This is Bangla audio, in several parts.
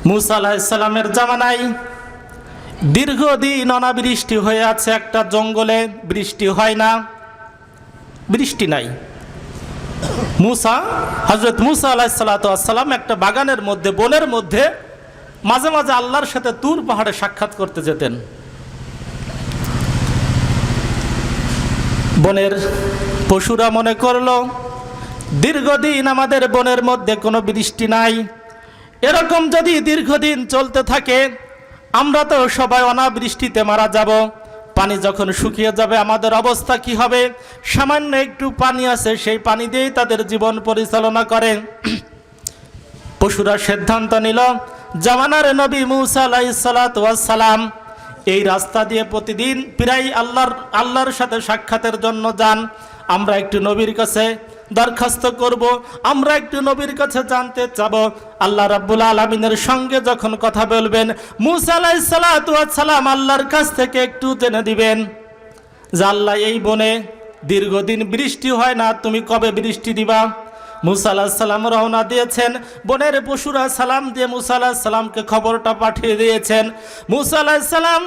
মুসা আলাইহিস সালামের জামানায় দীর্ঘদিন অনাবৃষ্টি হয়ে আছে। একটা জঙ্গলে বৃষ্টি হয় না, বৃষ্টি নাই। হযরত মুসা আলাইহিস সালাম একটা বাগানের মধ্যে, বনের মধ্যে মাঝে মাঝে আল্লাহর সাথে তুর পাহাড়ে সাক্ষাৎ করতে যেতেন। বনের পশুরা মনে করলো দীর্ঘদিন আমাদের বনের মধ্যে কোনো বৃষ্টি নাই, এরকম যদি দীর্ঘদিন চলতে থাকে আমরা তো সবাই অনাবৃষ্টিতে মারা যাব। পানি যখন শুকিয়ে যাবে আমাদের অবস্থা কি হবে? সামান্য একটু পানি আছে, সেই পানি দিয়েই তাদের জীবন পরিচালনা করে। পশুরা সিদ্ধান্ত নিল, জামানার নবী মুসা আলাইহিস সালাম এই রাস্তা দিয়ে প্রতিদিন প্রায় আল্লাহর সাথে সাক্ষাতের জন্য যান। আমরা একটু নবীর কাছে দরখাস্ত করব, আমরা একটু নবীর কাছে জানতে চাবো। আল্লাহ রাব্বুল আলামিনের সঙ্গে যখন কথা বলবেন, মুসা আলাইহিস সালাম আল্লাহর কাছ থেকে একটু জেনে দিবেন যে আল্লাহ এই বনে দীর্ঘদিন বৃষ্টি হয় না, তুমি কবে বৃষ্টি দিবা? মুসা আলাইহিস সালাম রওনা দিয়েছেন। বনের পশুরা সালাম দিয়ে মুসা আলাইহিস সালামকে খবরটা পাঠিয়ে দিয়েছেন। মুসা আলাইহিস সালাম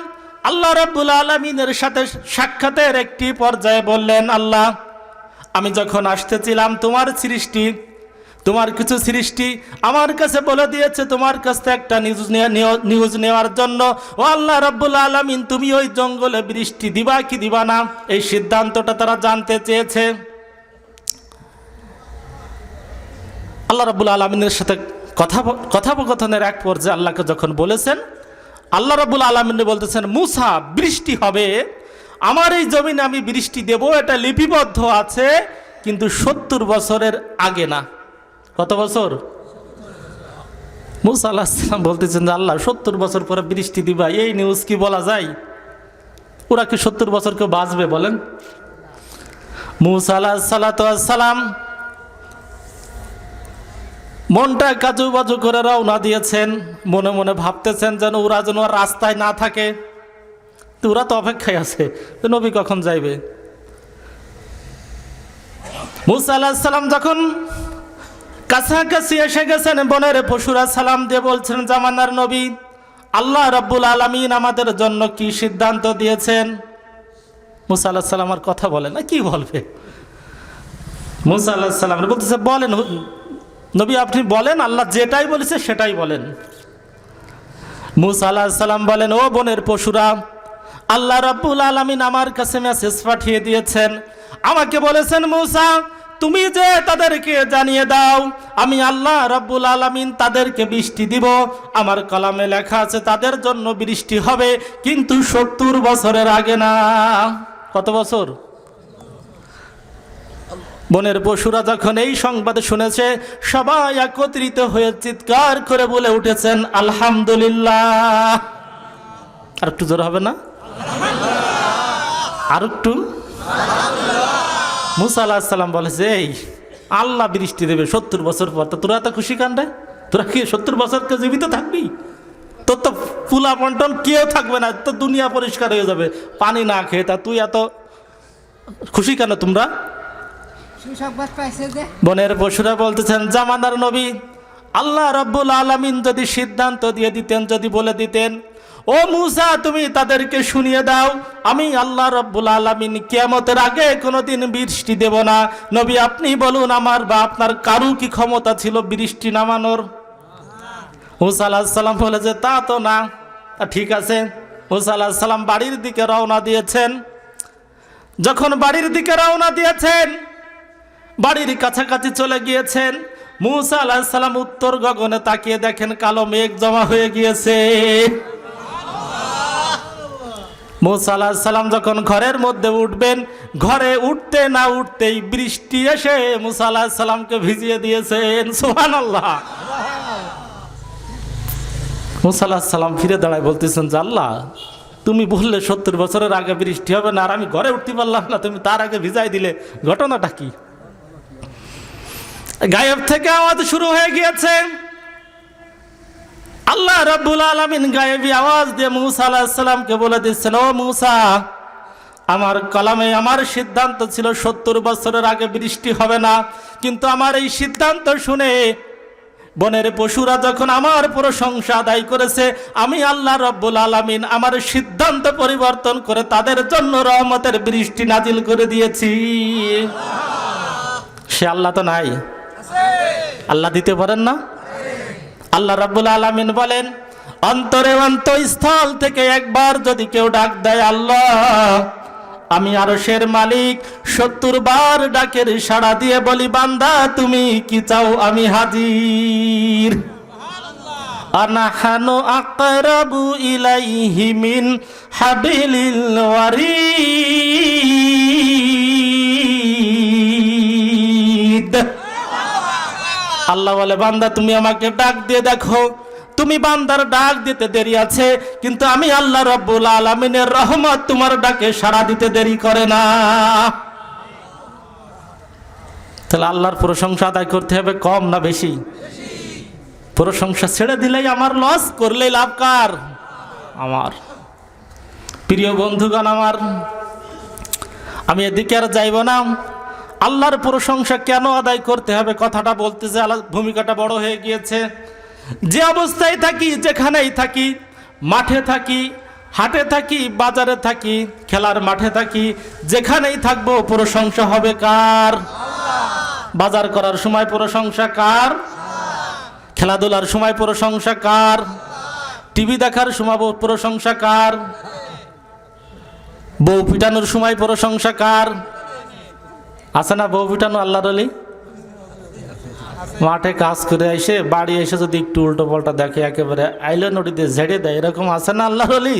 আল্লাহ রাব্বুল আলামিনের সাথে সাক্ষাতের একটি পর্যায়ে বললেন, আল্লাহ, আমি যখন আসতেছিলাম তোমার সৃষ্টি, তোমার কিছু সৃষ্টি আমার কাছে বলে দিয়েছে তোমার কাছ থেকে একটা নিউজ নেওয়ার জন্য। ও আল্লাহ রাব্বুল আলামিন, তুমি ওই জঙ্গলে বৃষ্টি দিবা কি দিবা না, এই সিদ্ধান্তটা তারা জানতে চেয়েছে। আল্লাহ রাব্বুল আলামিনের সাথে কথোপকথনের এক পর্যায়ে আল্লাহকে যখন বলেছেন, আল্লাহ রাব্বুল আলামিন বলতেছেন, মুসা, বৃষ্টি হবে, আমার এই জমিনে আমি বৃষ্টি দেব, এটা লিপিবদ্ধ আছে, কিন্তু 70 বছরের আগে না। কত বছর? মুসা আলাইহিস সালাম বলতেছেন যে আল্লাহ 70 বছর পরে বৃষ্টি দিবা, এই নিউজ কি বলা যায়? ওরা কি 70 বছর কেউ বাঁচবে বলেন? মুসা আলাইহিস সালাম মনটা কাজু বাজু করে রওনা দিয়েছেন। মনে মনে ভাবতেছেন যেন ওরা যেন রাস্তায় না থাকে, তো ওরা তো অপেক্ষায় আছে, তো নবী কখন যাইবে। মুসা আলাইহিস সালাম যখন কাছাকাছি এসে গেছেন, বনের পশুরা সালাম দিয়ে বলছেন, জামানার নবী, আল্লাহ রাব্বুল আলামিন আমাদের জন্য কি সিদ্ধান্ত দিয়েছেন? মুসা আলাইহিস সালাম আর কথা বলে না, কি বলবে? মুসা আলাইহিস সালাম বলতেছে, বলেন নবী, আপনি বলেন, আল্লাহ যেটাই বলেছে সেটাই বলেন। মুসা আলাইহিস সালাম বলেন, ও বনের পশুরা, আল্লাহ রাব্বুল আলামিন আমার কাছে মেসেজ পাঠিয়ে দিয়েছেন, আমাকে বলেছেন, মুসা, তুমি যে তাদেরকে জানিয়ে দাও আমি আল্লাহ রাব্বুল আলামিন তাদেরকে বৃষ্টি দিব। আমার কালামে লেখা আছে তাদের জন্য বৃষ্টি হবে, কিন্তু 70 বছরের আগে না। কত বছর? বনের পশুরা যখন এই সংবাদ শুনেছে, সবাই একত্রিত হয়ে চিৎকার করে বলে উঠেছেন, আলহামদুলিল্লাহ। আর একটু জোর হবে না? আর একটু। মুসা আলাইহিস সালাম বলেছে, এই আল্লাহ বৃষ্টি দেবে 70 বছর পর, তোরা এত খুশি কাণ্ডে? তোরা কি 70 বছরকে জীবিত থাকবি? তোর তো ফুলা পন্টন কেউ থাকবে না, তো দুনিয়া পরিষ্কার হয়ে যাবে পানি না খেয়ে। তা তুই এত খুশি কেন তোমরা? বনের পশুরা বলতেছেন, জামানার নবী, আল্লাহ রাব্বুল আলামিন যদি সিদ্ধান্ত দিয়ে দিতেন, যদি বলে দিতেন, ও মুসা, তুমি তাদেরকে শুনিয়ে দাও আমি আল্লাহ রাব্বুল আলামিন কিয়ামতের আগে কোনোদিন বৃষ্টি দেব না। নবী, আপনি বলুন, আমার বা আপনার কারু কি ক্ষমতা ছিল বৃষ্টি নামানোর? মুসা আলাইহিস সালাম বলে যে তা তো না। ঠিক আছে, মুসা আলাইহিস সালাম বাড়ির দিকে রওনা দিয়েছেন। যখন বাড়ির দিকে রওনা দিয়েছেন, বাড়ির কাছাকাছি চলে গিয়েছেন, মুসা আলাইহিস সালাম উত্তর গগনে তাকিয়ে দেখেন কালো মেঘ জমা হয়ে গিয়েছে। মুসা আলাইহিস সালাম যখন ঘরের মধ্যে উঠবেন, ঘরে উঠতে না উঠতেই বৃষ্টি এসে মুসা আলাইহিস সালামকে ভিজিয়ে দিয়েছেন। সুবহানাল্লাহ। মুসা আলাইহিস সালাম ফিরে দাঁড়ায় বলতেছেন যে আল্লাহ, তুমি বললে 70 বছরের আগে বৃষ্টি হবে না, আর আমি ঘরে উঠতে পারলাম না, তুমি তার আগে ভিজাই দিলে, ঘটনাটা কি? গায়েব থেকে আওয়াজ শুরু হয়ে গিয়েছে। আল্লাহ রাব্বুল আলামিন গায়েবী আওয়াজ দিয়ে মুসা আলাইহিস সালামকে বলে দিচ্ছেন, ও মুসা, আমার কলামে আমার সিদ্ধান্ত ছিল 70 বছরের আগে বৃষ্টি হবে না, কিন্তু আমার এই সিদ্ধান্ত শুনে বনের পশুরা যখন আমার প্রশংসা আদায় করেছে, আমি আল্লাহ রব্বুল আলামিন আমার সিদ্ধান্ত পরিবর্তন করে তাদের জন্য রহমতের বৃষ্টি নাজিল করে দিয়েছি। সে আল্লাহ তো নাই? আল্লাহ দিতে পারেন না? আল্লাহ রব্বুল আলামিন বলেন, অন্তরে অন্তঃস্থল থেকে একবার যদি কেউ ডাক দেয় আল্লাহ, আমি আরশের মালিক 70 বার ডাকের সাড়া দিয়ে বলি, বান্দা তুমি কি চাও, আমি হাজির। আনাহানু আকরাবু ইলাইহি মিন হাবিলিল ওয়ারিদ। আল্লাহ বলে, বান্দা তুমি আমাকে ডাক দিয়ে দেখো, তুমি বান্দার ডাক দিতে দেরি আছে, কিন্তু আমি আল্লাহ রব্বুল আলামিনের রহমত তোমার ডাকে সাড়া দিতে দেরি করে না। তাহলে আল্লাহর প্রশংসা আদায় করতে হবে কম না বেশি? প্রশংসা ছেড়ে দিলেই আমার লস, করলেই লাভ কার? আমার। প্রিয় বন্ধুগণ আমার, আমি এদিকে আর যাইব না। আল্লাহর প্রশংসা কেন আদায় করতে হবে কথাটা বলতে যে ভূমিকাটা বড় হয়ে গিয়েছে। যে অবস্থায় থাকি, যেখানেই থাকি, মাঠে থাকি, হাটে থাকি, বাজারে থাকি, খেলার মাঠে থাকি, যেখানেই থাকবো প্রশংসা হবে কার? বাজার করার সময় প্রশংসা কার? খেলাধুলার সময় প্রশংসা কার? টিভি দেখার সময় প্রশংসা কার? বউ পিটানোর সময় প্রশংসা কার? আছে না বউ পিটানো আল্লাহর ওলি? মাঠে কাজ করে এসে বাড়ি এসে যদি একটু উল্টো পাল্টা দেখে একেবারে আইলে নদীতে ঝেড়ে দেয়, এরকম আছে না আল্লাহর ওলি?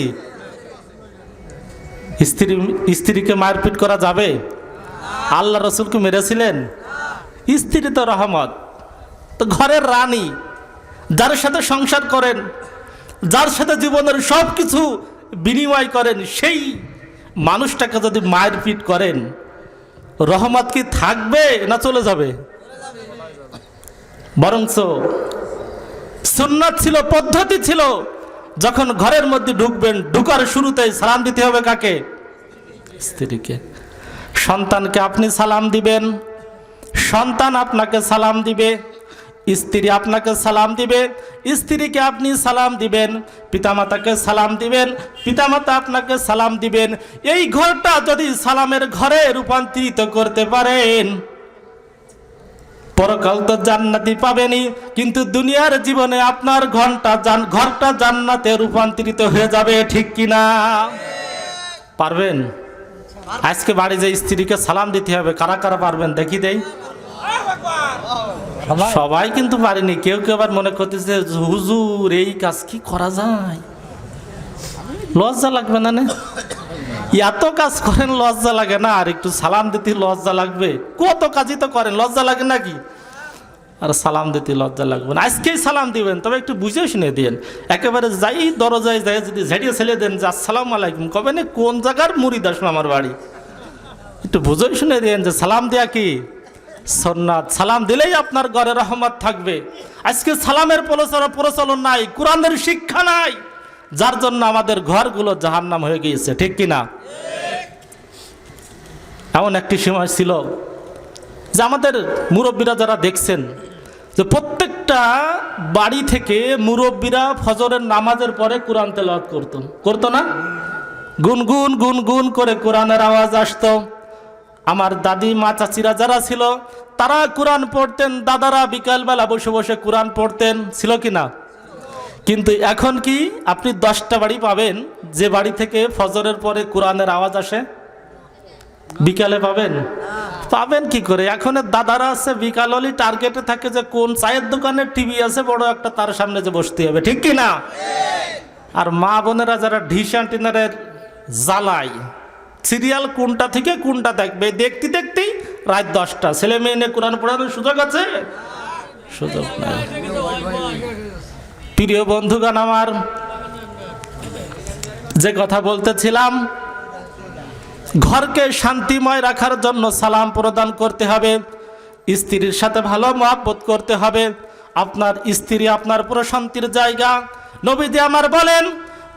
স্ত্রীকে মারপিট করা যাবে? আল্লাহ রসুলকে মেরেছিলেন? স্ত্রী তো রহমত, তো ঘরের রানী, যার সাথে সংসার করেন, যার সাথে জীবনের সব কিছু বিনিময় করেন, সেই মানুষটাকে যদি মারপিট করেন, রহমত কি থাকবে না চলে যাবে? বরঞ্চ সুন্নাত ছিল, পদ্ধতি ছিল, যখন ঘরের মধ্যে ঢুকবেন, ঢুকার শুরুতেই সালাম দিতে হবে কাকে? স্ত্রীকে। সন্তানকে আপনি সালাম দিবেন, সন্তান আপনাকে সালাম দিবে, স্ত্রী আপনাকে সালাম দিবে, স্ত্রীকে আপনি সালাম দিবেন, পিতামাতাকে সালাম দিবেন, পিতামাতা আপনাকে সালাম দিবেন। এই ঘরটা যদি সালামের ঘরে রূপান্তরিত করতে পারেন, পরকাল তো জান্নাতি পাবেনই, কিন্তু দুনিয়ার জীবনে আপনার ঘরটা জান্নাতে রূপান্তরিত হয়ে যাবে, ঠিক কিনা? পারবেন? আজকে বাড়ি যে স্ত্রীকে সালাম দিতে হবে, কারা কারা পারবেন দেখি দেই? সবাই কিন্তু পারেনি। কেউ কেউ আবার মনে করতেছে, হুজুর এই কাজ কি করা যায়? লজ্জা লাগবে না? এত কাজ করেন লজ্জা লাগে না? আর একটু সালাম দিতে লজ্জা লাগবে? কত কাজই তো করেন, লজ্জা লাগে নাকি? আর সালাম দিতে লজ্জা লাগবে না? আজকেই সালাম দিবেন, তবে একটু বুঝে শুনে দিন। একেবারে যাই দরজায় যাই যদি ঝেড়িয়ে ছেলে দেন যে আসসালামু আলাইকুম, কবে না কোন জায়গার মুরিদ আসলো আমার বাড়ি, একটু বুঝে শুনে দিন যে সালাম দেয়া কি সুন্নাত। সালাম দিলেই আপনার ঘরে রহমত থাকবে। আজকে সালামের প্রচলন নাই, কোরআনের শিক্ষা নাই, যার জন্য আমাদের ঘরগুলো জাহান্নাম হয়ে গিয়েছে, ঠিক কিনা? এমন একটি সময় ছিল যে আমাদের মুরব্বীরা যারা দেখছেন যে প্রত্যেকটা বাড়ি থেকে মুরব্বীরা ফজরের নামাজের পরে কোরআন তেলাওয়াত করতো না? গুনগুন গুনগুন করে কোরআনের আওয়াজ আসতো। আমার দাদি মা চাচিরা যারা ছিল তারা কোরআন পড়তেন, দাদারা বিকালবেলা বসে বসে কোরআন পড়তেন, ছিল কি না? কিন্তু এখন কি আপনি 10টা বাড়ি পাবেন যে বাড়ি থেকে ফজরের পরে কোরআনের আওয়াজ আসে? বিকালে পাবেন? পাবেন কি করে? এখন দাদারা আছে বিকাল হলে টার্গেটে থাকে যে কোন চায়ের দোকানে টিভি আছে বড় একটা, তার সামনে যে বসতে হবে, ঠিক কি না? আর মা বোনেরা যারা ডিশ অ্যান্টেনারের জ্বালায়, সিরিয়াল কোনটা থেকে কোনটা দেখবে, দেখতে দেখতেই রাত 10টা। ছেলে মেয়ে নিয়ে কোরআন পড়ানোর সুযোগ আছে? সুযোগ নাই। প্রিয় বন্ধুগণ আমার, যে কথা বলতেছিলাম, ঘরকে শান্তিময় রাখার জন্য সালাম প্রদান করতে হবে, স্ত্রীর সাথে ভালো মহব্বত করতে হবে। আপনার স্ত্রী আপনার প্রশান্তির জায়গা। নবীজি আমার বলেন,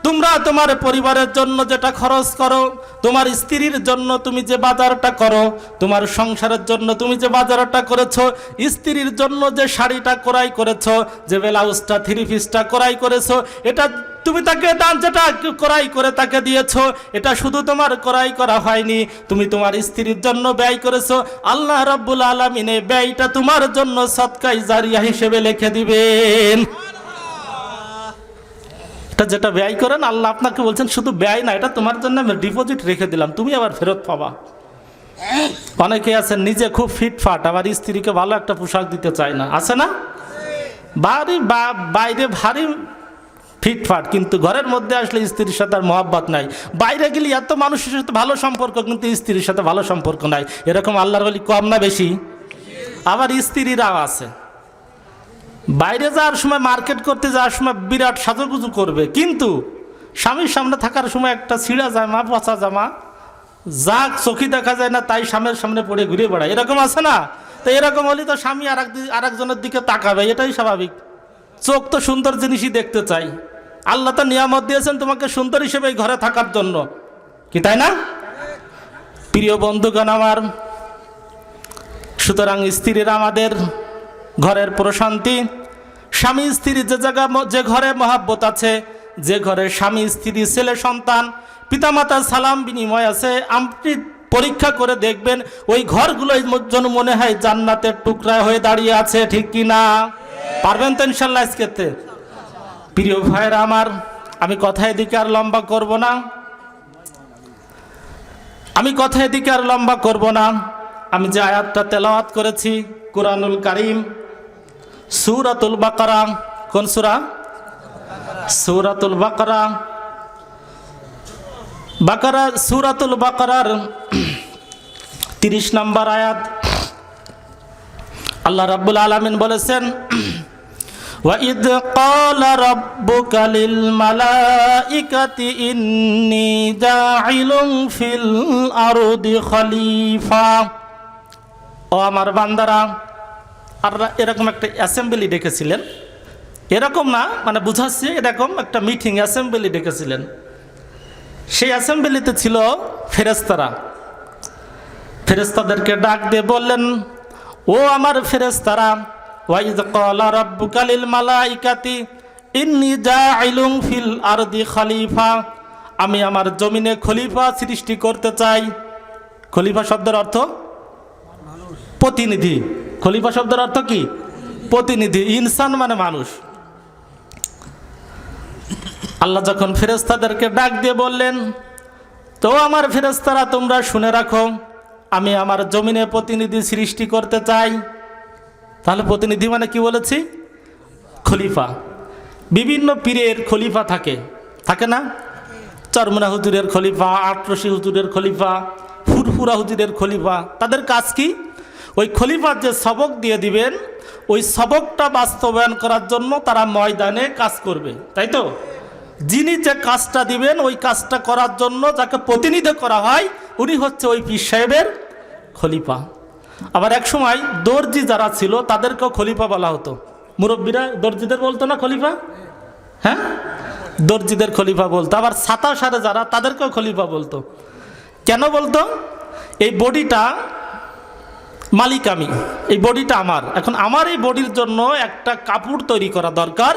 তোমরা তোমার পরিবারের জন্য যেটা খরচ করো, তোমার স্ত্রীর জন্য তুমি যে বাজারটা করো, তোমার সংসারের জন্য তুমি যে বাজারটা করেছো, স্ত্রীর জন্য যে শাড়িটা ক্রয় করেছো, যে ব্লাউজটা থ্রি পিসটা ক্রয় করেছো, এটা তুমি তাকে দান, যেটা ক্রয় করে তাকে দিয়েছো, এটা শুধু তোমার ক্রয় করা হয়নি, তুমি তোমার স্ত্রীর জন্য ব্যয় করেছো। আল্লাহ রাব্বুল আলামিন এই ব্যয়টা তোমার জন্য সদকায়ে জারিয়া হিসেবে লিখে দিবেন। যেটা ব্যয় করেন আল্লাহ আপনাকে বলছেন শুধু ব্যয় না, এটা তোমার জন্য আমি ডিপোজিট রেখে দিলাম, তুমি আবার ফেরত পাবা। অনেকে আছেন নিজে খুব ফিটফাট, আবার স্ত্রীকে ভালো একটা পোশাক দিতে চায় না, আছে না? বাইরে ভারী ফিটফাট, কিন্তু ঘরের মধ্যে আসলে স্ত্রীর সাথে আর মহব্বত নাই। বাইরে গেলে এত মানুষের সাথে ভালো সম্পর্ক, কিন্তু স্ত্রীর সাথে ভালো সম্পর্ক নাই। এরকম আল্লাহর ওলি কম না বেশি? আবার স্ত্রীরাও আছে বাইরে যাওয়ার সময়, মার্কেট করতে যাওয়ার সময় বিরাট সাজুগুজু করবে, কিন্তু স্বামীর সামনে থাকার সময় একটা ছিঁড়া জামা, পচা জামা, যা চোখে দেখা যায় না তাই স্বামীর সামনে পড়ে ঘুরে বেড়ায়, এরকম আছে না? তো এরকম হলে তো স্বামী আরেকজনের দিকে তাকাবে, এটাই স্বাভাবিক। চোখ তো সুন্দর জিনিসই দেখতে চাই। আল্লাহ তো নিয়ামত দিয়েছেন তোমাকে সুন্দর হিসেবে ঘরে থাকার জন্য, কি তাই না? প্রিয় বন্ধুগণ আমার, সুতরাং স্ত্রীরা আমাদের ঘরের প্রশান্তি। স্বামী স্ত্রী যে জায়গা, যে ঘরে মহাব্বত আছে, যে ঘরে স্বামী স্ত্রী ছেলে সন্তান পিতামাতার সালাম বিনিময় আছে, আপনি পরীক্ষা করে দেখবেন ওই ঘরগুলো যেন মনে হয় জান্নাতের টুকরা হয়ে দাঁড়িয়ে আছে, ঠিক কি না? পারবেন তো ইনশাল্লাহ আজকেতে? প্রিয় ভাইরা আমার, আমি কথা এদিকে আর লম্বা করব না, আমি যে আয়াতটা তেলাওয়াত করেছি কুরআনুল কারীম সূরাতুল বাকারা, কোন সূরা? সূরাতুল বাকারা। সূরাতুল বাকারার 30 নম্বর আয়াত। আল্লাহ রাব্বুল আলামিন বলেছেন, وَإِذْ قَالَ رَبُّكَ لِلْمَلَائِكَةِ إِنِّي جَاعِلٌ فِي الْأَرْضِ خَلِيفَةً। ও আমার বান্দারা, আর এরকম একটা অ্যাসেম্বলি ডেকেছিলেন, এরকম না মানে বুঝাচ্ছে, এরকম একটা মিটিং অ্যাসেম্বলি ডেকেছিলেন। সেই অ্যাসেম্বলিতে ছিল ফেরেশতারা। ফেরেশতাদেরকে ডাক দিয়ে বললেন, ও আমার ফেরেশতারা, ওয়াইজ ক্বালা রাব্বুকা লিল মালাইকাতি ইন্নী জাইলুন ফিল আরদি খলিফা, আমি আমার জমিনে খলিফা সৃষ্টি করতে চাই। খলিফা শব্দের অর্থ প্রতিনিধি। খলিফা শব্দের অর্থ কি? প্রতিনিধি। ইনসান মানে মানুষ। আল্লাহ যখন ফেরেশতাদেরকে ডাক দিয়ে বললেন, তো আমার ফেরেশতারা তোমরা শুনে রাখো, আমি আমার জমিনে প্রতিনিধি সৃষ্টি করতে চাই। তাহলে প্রতিনিধি মানে কি বলেছি? খলিফা। বিভিন্ন পীরের খলিফা থাকে, থাকে না? চরমনা হুজুরের খলিফা, আটরশি হুজুরের খলিফা, ফুরফুরা হুজুরের খলিফা। তাদের কাজ কি? ওই খলিফার যে সবক দিয়ে দিবেন, ওই সবকটা বাস্তবায়ন করার জন্য তারা ময়দানে কাজ করবে, তাই তো? যিনি যে কাজটা দিবেন, ওই কাজটা করার জন্য যাকে প্রতিনিধি করা হয়, উনি হচ্ছে ওই পীর সাহেবের খলিফা। আবার এক সময় দর্জি যারা ছিল তাদেরকেও খলিফা বলা হতো। মুরব্বীরা দর্জিদের বলতো না খলিফা? হ্যাঁ, দর্জিদের খলিফা বলতো। আবার ছাতা সারে যারা, তাদেরকেও খলিফা বলতো। কেন বলতো? এই বডিটা মালিক আমি, এই বডিটা আমার। এখন আমার এই বডির জন্য একটা কাপড় তৈরি করা দরকার,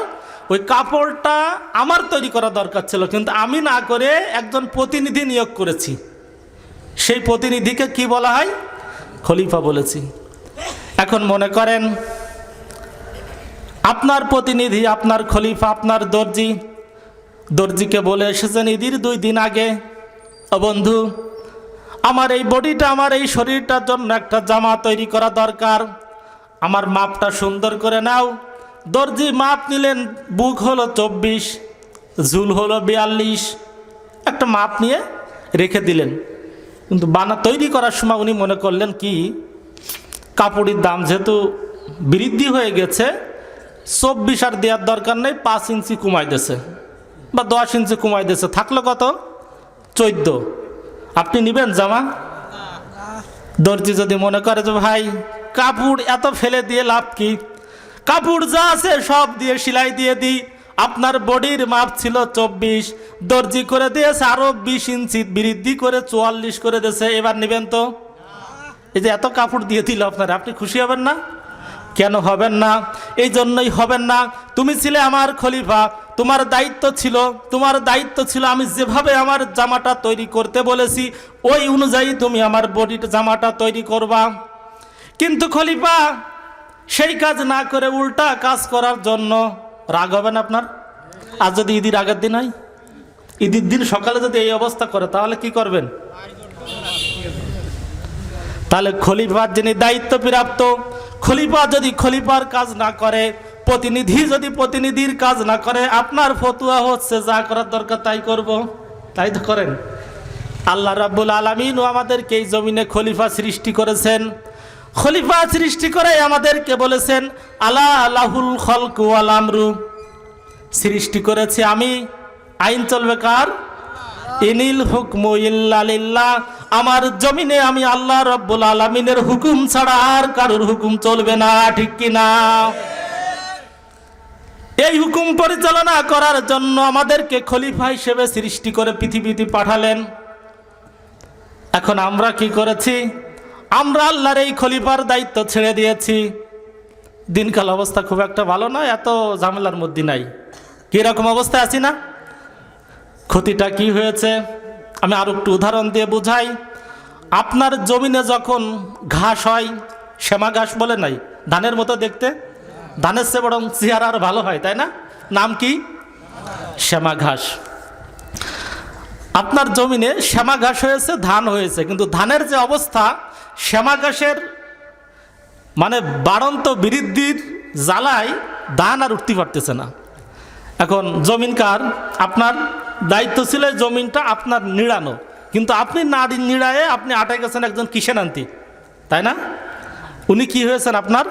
ওই কাপড়টা আমার তৈরি করা দরকার ছিল, কিন্তু আমি না করে একজন প্রতিনিধি নিয়োগ করেছি। সেই প্রতিনিধিকে কি বলা হয়? খলিফা বলেছি। এখন মনে করেন আপনার প্রতিনিধি, আপনার খলিফা, আপনার দর্জিকে বলে এসেছেন ঈদের 2 দিন আগে, ও বন্ধু, আমার এই বডিটা, আমার এই শরীরটার জন্য একটা জামা তৈরি করা দরকার, আমার মাপটা সুন্দর করে নাও। দর্জি মাপ নিলেন, বুক হলো 24, ঝুল হলো 42, একটা মাপ নিয়ে রেখে দিলেন। কিন্তু তৈরি করার সময় উনি মনে করলেন কি, কাপড়ের দাম যেহেতু বৃদ্ধি হয়ে গেছে, 24 আর দেওয়ার দরকার নেই, 5 ইঞ্চি কমাই দিয়েছে বা 10 ইঞ্চি কমাই দিয়েছে, থাকলো কত? 14। আপনি নেবেন জামা? দর্জি যদি মনে করে যে ভাই কাপড় এত ফেলে দিয়ে লাভ কি, কাপড় যা আছে সব দিয়ে সেলাই দিয়ে দিই, আপনার বডির মাপ ছিল 24, দর্জি করে দিয়েছে আরো 20 ইঞ্চি বৃদ্ধি করে 44 করে দিয়েছে, এবার নেবেন তো? এই যে এত কাপড় দিয়ে দিল আপনার, আপনি খুশি হবেন না? কেন হবেন না? এই জন্যই হবেন না, তুমি ছিলে আমার খলিফা, তোমার দায়িত্ব ছিল আমি যেভাবে আমার জামাটা তৈরি করতে বলেছি ওই অনুযায়ী তুমি আমার বডির জামাটা তৈরি করবা। কিন্তু খলিফা সেই কাজ না করে উল্টা কাজ করার জন্য রাগ হবেন আপনার? আর যদি ঈদের আগের দিন হয়, ঈদের দিন সকালে যদি এই অবস্থা করে তাহলে কি করবেন? তাহলে খলিফার যিনি দায়িত্ব প্রাপ্ত, খলিফা যদি খলিফার কাজ না করে, প্রতিনিধি যদি প্রতিনিধির কাজ না করে, আপনার ফতুয়া হচ্ছে যা করার দরকার তাই করব, তাই তো করেন। আল্লাহ রাব্বুল আলামিন আমাদেরকে এই জমিনে খলিফা সৃষ্টি করেছেন, খলিফা সৃষ্টি করে আমাদেরকে বলেছেন আলা লাহুল খলকু ওয়াল আমরু, সৃষ্টি করেছি আমি, আইন চলবে কার? ইনিল হুকমু ইল্লা লিল্লাহ, আমার জমিনে আমি আল্লাহ রাব্বুল আলামিনের হুকুম ছাড়া আর কারোর হুকুম চলবে না, ঠিক কি না? এই হুকুম পরিচালনা করার জন্য আমাদেরকে খলিফা হিসেবে সৃষ্টি করে পৃথিবীতে পাঠালেন। এখন আমরা কি করেছি? আমরা আল্লাহর এই খলিফার দায়িত্ব ছেড়ে দিয়েছি। দিনকাল অবস্থা খুব একটা ভালো নয়, এত ঝামেলার মধ্যে নাই। কিরকম অবস্থা আছি না? ক্ষতিটা কি হয়েছে আমি আরো একটু উদাহরণ দিয়ে বুঝাই। আপনার জমিনে যখন ঘাস হয়, শ্যামা ঘাস বলে নাই, ধানের মতো দেখতে, ধানের চেয়ে বরং চেহারা আর ভালো হয়, তাই না? নাম কি? শ্যামা ঘাস। আপনার জমিনে শ্যামা ঘাস হয়েছে, ধান হয়েছে, কিন্তু ধানের যে অবস্থা, শ্যামা ঘাসের মানে বাড়ন্ত বৃদ্ধির জ্বালায় ধান আর উঠতে পারতেছে না। এখন জমিন কার? আপনার দায়িত্ব ছিল জমিনটা আপনার নিড়ানো, কিন্তু আপনি না নিড়ায়ে আপনি আটে গেছেন একজন কিষান আনতি, তাই না? উনি কি হয়েছেন? আপনার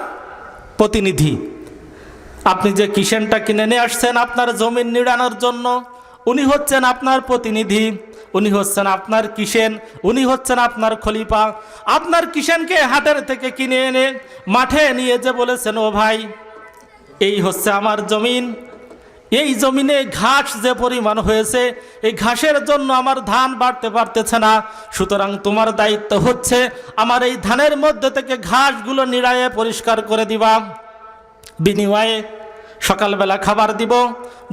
প্রতিনিধি। আপনি যে কিষানটা কিনে নিয়ে আসছেন আপনার জমিন নিড়ানোর জন্য, উনি হচ্ছেন আপনার প্রতিনিধি, উনি হচ্ছেন আপনার কিষান, উনি হচ্ছেন আপনার খলিফা। আপনার কিষানকে হাটের থেকে কিনে এনে মাঠে নিয়ে যে বলেছেন, ও ভাই এই হচ্ছে আমার জমিন, এই জমিনে ঘাস যে পরিমাণ হয়েছে, এই ঘাসের জন্য আমার ধান বাড়তে পারতেছে না, সুতরাং তোমার দায়িত্ব হচ্ছে আমার এই ধানের মধ্যে থেকে ঘাসগুলো নিড়াইয়ে পরিষ্কার করে দিবা। বিনিময়ে সকালবেলা খাবার দিব,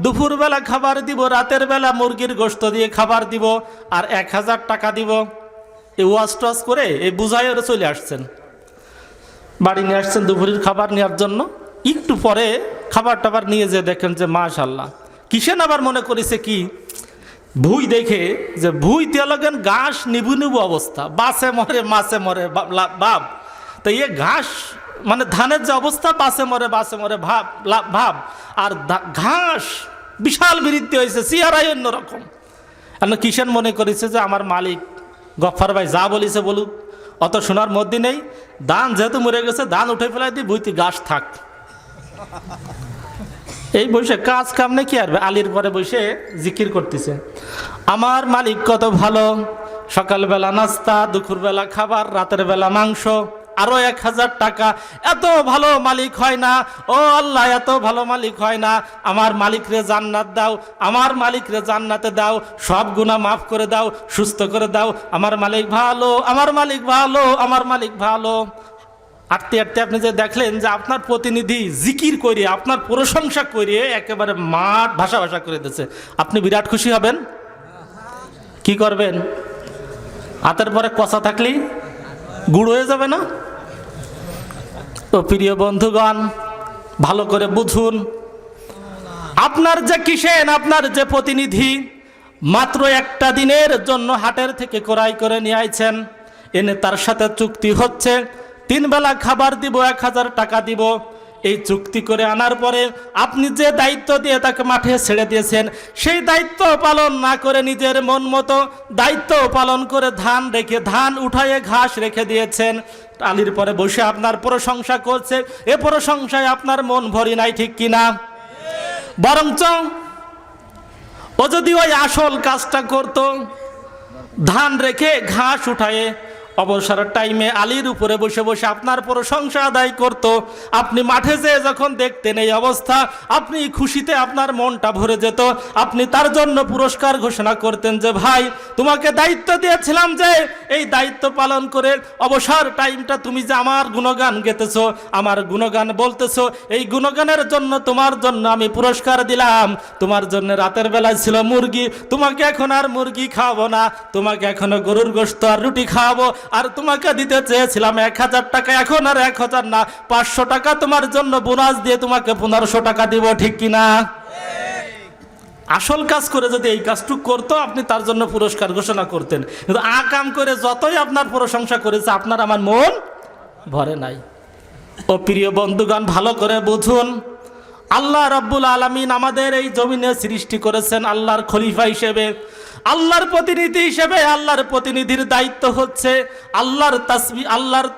দুপুরবেলা খাবার দিব, রাতের বেলা মুরগির গোশত দিয়ে খাবার দিব, আর 1000 টাকা দিব। এই ওয়াজ টোয়াজ করে এই বুঝাইয়ে চলে আসছেন, বাড়ি নিয়ে আসছেন দুপুরের খাবার নেওয়ার জন্য। একটু পরে খাবার টাবার নিয়ে যে দেখেন যে মাশাল্লাহ, কিষেন আবার মনে করেছে কি ভুই দেখে যে ভুই দিয়ে লাগেন ঘাস নিবু নিবু অবস্থা, বাসে মরে মাছে মরে ভাব। তো ইয়ে ঘাস মানে ধানের যে অবস্থা, বাসে মরে ভাব, আর ঘাস বিশাল বৃদ্ধি হয়েছে, চেহারাই অন্যরকম। এখন কিষেন মনে করেছে যে আমার মালিক গফফার ভাই যা বলিছে বলুক, অত শোনার মধ্যে নেই, ধান যেহেতু মরে গেছে ধান উঠে ফেলাই দিই, বইতে ঘাস থাক। এই বসে কাজ কাম নেই, কি আরবে আলির পরে বসে জিকির করতেছে, আমার মালিক কত ভালো, সকালবেলা নাস্তা, দুপুরবেলা খাবার, রাতের বেলা মাংস, আরো 1000 টাকা। এত ভালো মালিক হয় না, ও আল্লাহ এত ভালো মালিক হয় না। আমার মালিক রে জান্নাত দাও, আমার মালিক রে জান্নাতে দাও, সব গুনাহ মাফ করে দাও, সুস্থ করে দাও, আমার মালিক ভালো, আমার মালিক ভালো, আমার মালিক ভালো। আটতে আটতে আপনি যে দেখলেন যে আপনার প্রতিনিধি জিকির করিয়ে আপনার প্রশংসা করিয়ে একেবারে মাঠ ভাষা করে দিচ্ছে, আপনি বিরাট খুশি হবেন। কি করবেন? হাতের পরে কষা থাকলেই গুড় হয়ে যাবে না? তো প্রিয় বন্ধুগণ, ভালো করে বুঝুন, আপনার যে কিষেন, আপনার যে প্রতিনিধি, মাত্র একটা দিনের জন্য হাটের থেকে ক্রয় করে নিয়ে আইছেন, এনে তার সাথে চুক্তি হচ্ছে 3 বেলা খাবার দিব, 1000 টাকা দিব। এই চুক্তি করে আনার পরে আপনি যে দায়িত্ব দিয়ে তাকে মাঠে ছেড়ে দিয়েছেন, সেই দায়িত্ব পালন না করে নিজের মন মতো দায়িত্ব পালন করে ধান উঠাইয়ে ঘাস রেখে দিয়েছেন। আলির পরে বসে আপনার প্রশংসা করছে, এ প্রশংসায় আপনার মন ভরি নাই, ঠিক কিনা? বরঞ্চ ও যদি ওই আসল কাজটা করত, ধান রেখে ঘাস উঠায়ে অবসরের টাইমে আলীর উপরে বসে বসে আপনার প্রশংসা আদায় করত। আপনি মাঠে যেয়ে যখন দেখতেন এই অবস্থা, আপনি খুশিতে আপনার মনটা ভরে যেত। আপনি তার জন্য পুরস্কার ঘোষণা করতেন যে ভাই, তোমাকে দায়িত্ব দিয়েছিলাম যে এই দায়িত্ব পালন করে অবসর টাইমটা তুমি যে আমার গুণগান গেতেছো, আমার গুণগান বলতেছো, এই গুণগানের জন্য তোমার জন্য আমি পুরস্কার দিলাম। তোমার জন্য রাতের বেলায় ছিল মুরগি, তোমাকে এখন আর মুরগি খাওয়াবো না, তোমাকে এখনো গরুর গোশত আর রুটি খাওয়াবো। আর তোমাকে দিতে চেয়েছিলাম 1000 টাকা, এখন আর 1000 না 500 টাকা তোমার জন্য বোনাস দিয়ে তোমাকে 1500 টাকা দিব, ঠিক কিনা? আসল কাজ করে যদি এই কাজটুক করতো, আপনি তার জন্য পুরস্কার ঘোষণা করতেন। কিন্তু আকাম করে যতই আপনার প্রশংসা করেছে, আপনার আমার মন ভরে নাই। ও প্রিয় বন্ধুগণ, ভালো করে বুঝুন, আল্লাহ রাব্বুল আলামিন আমাদের এই জমিনে সৃষ্টি করেছেন আল্লাহর খলিফা হিসেবে, আল্লাহর প্রতিনিধি হিসেবে। আল্লাহর প্রতিনিধির দায়িত্ব হচ্ছে আল্লাহর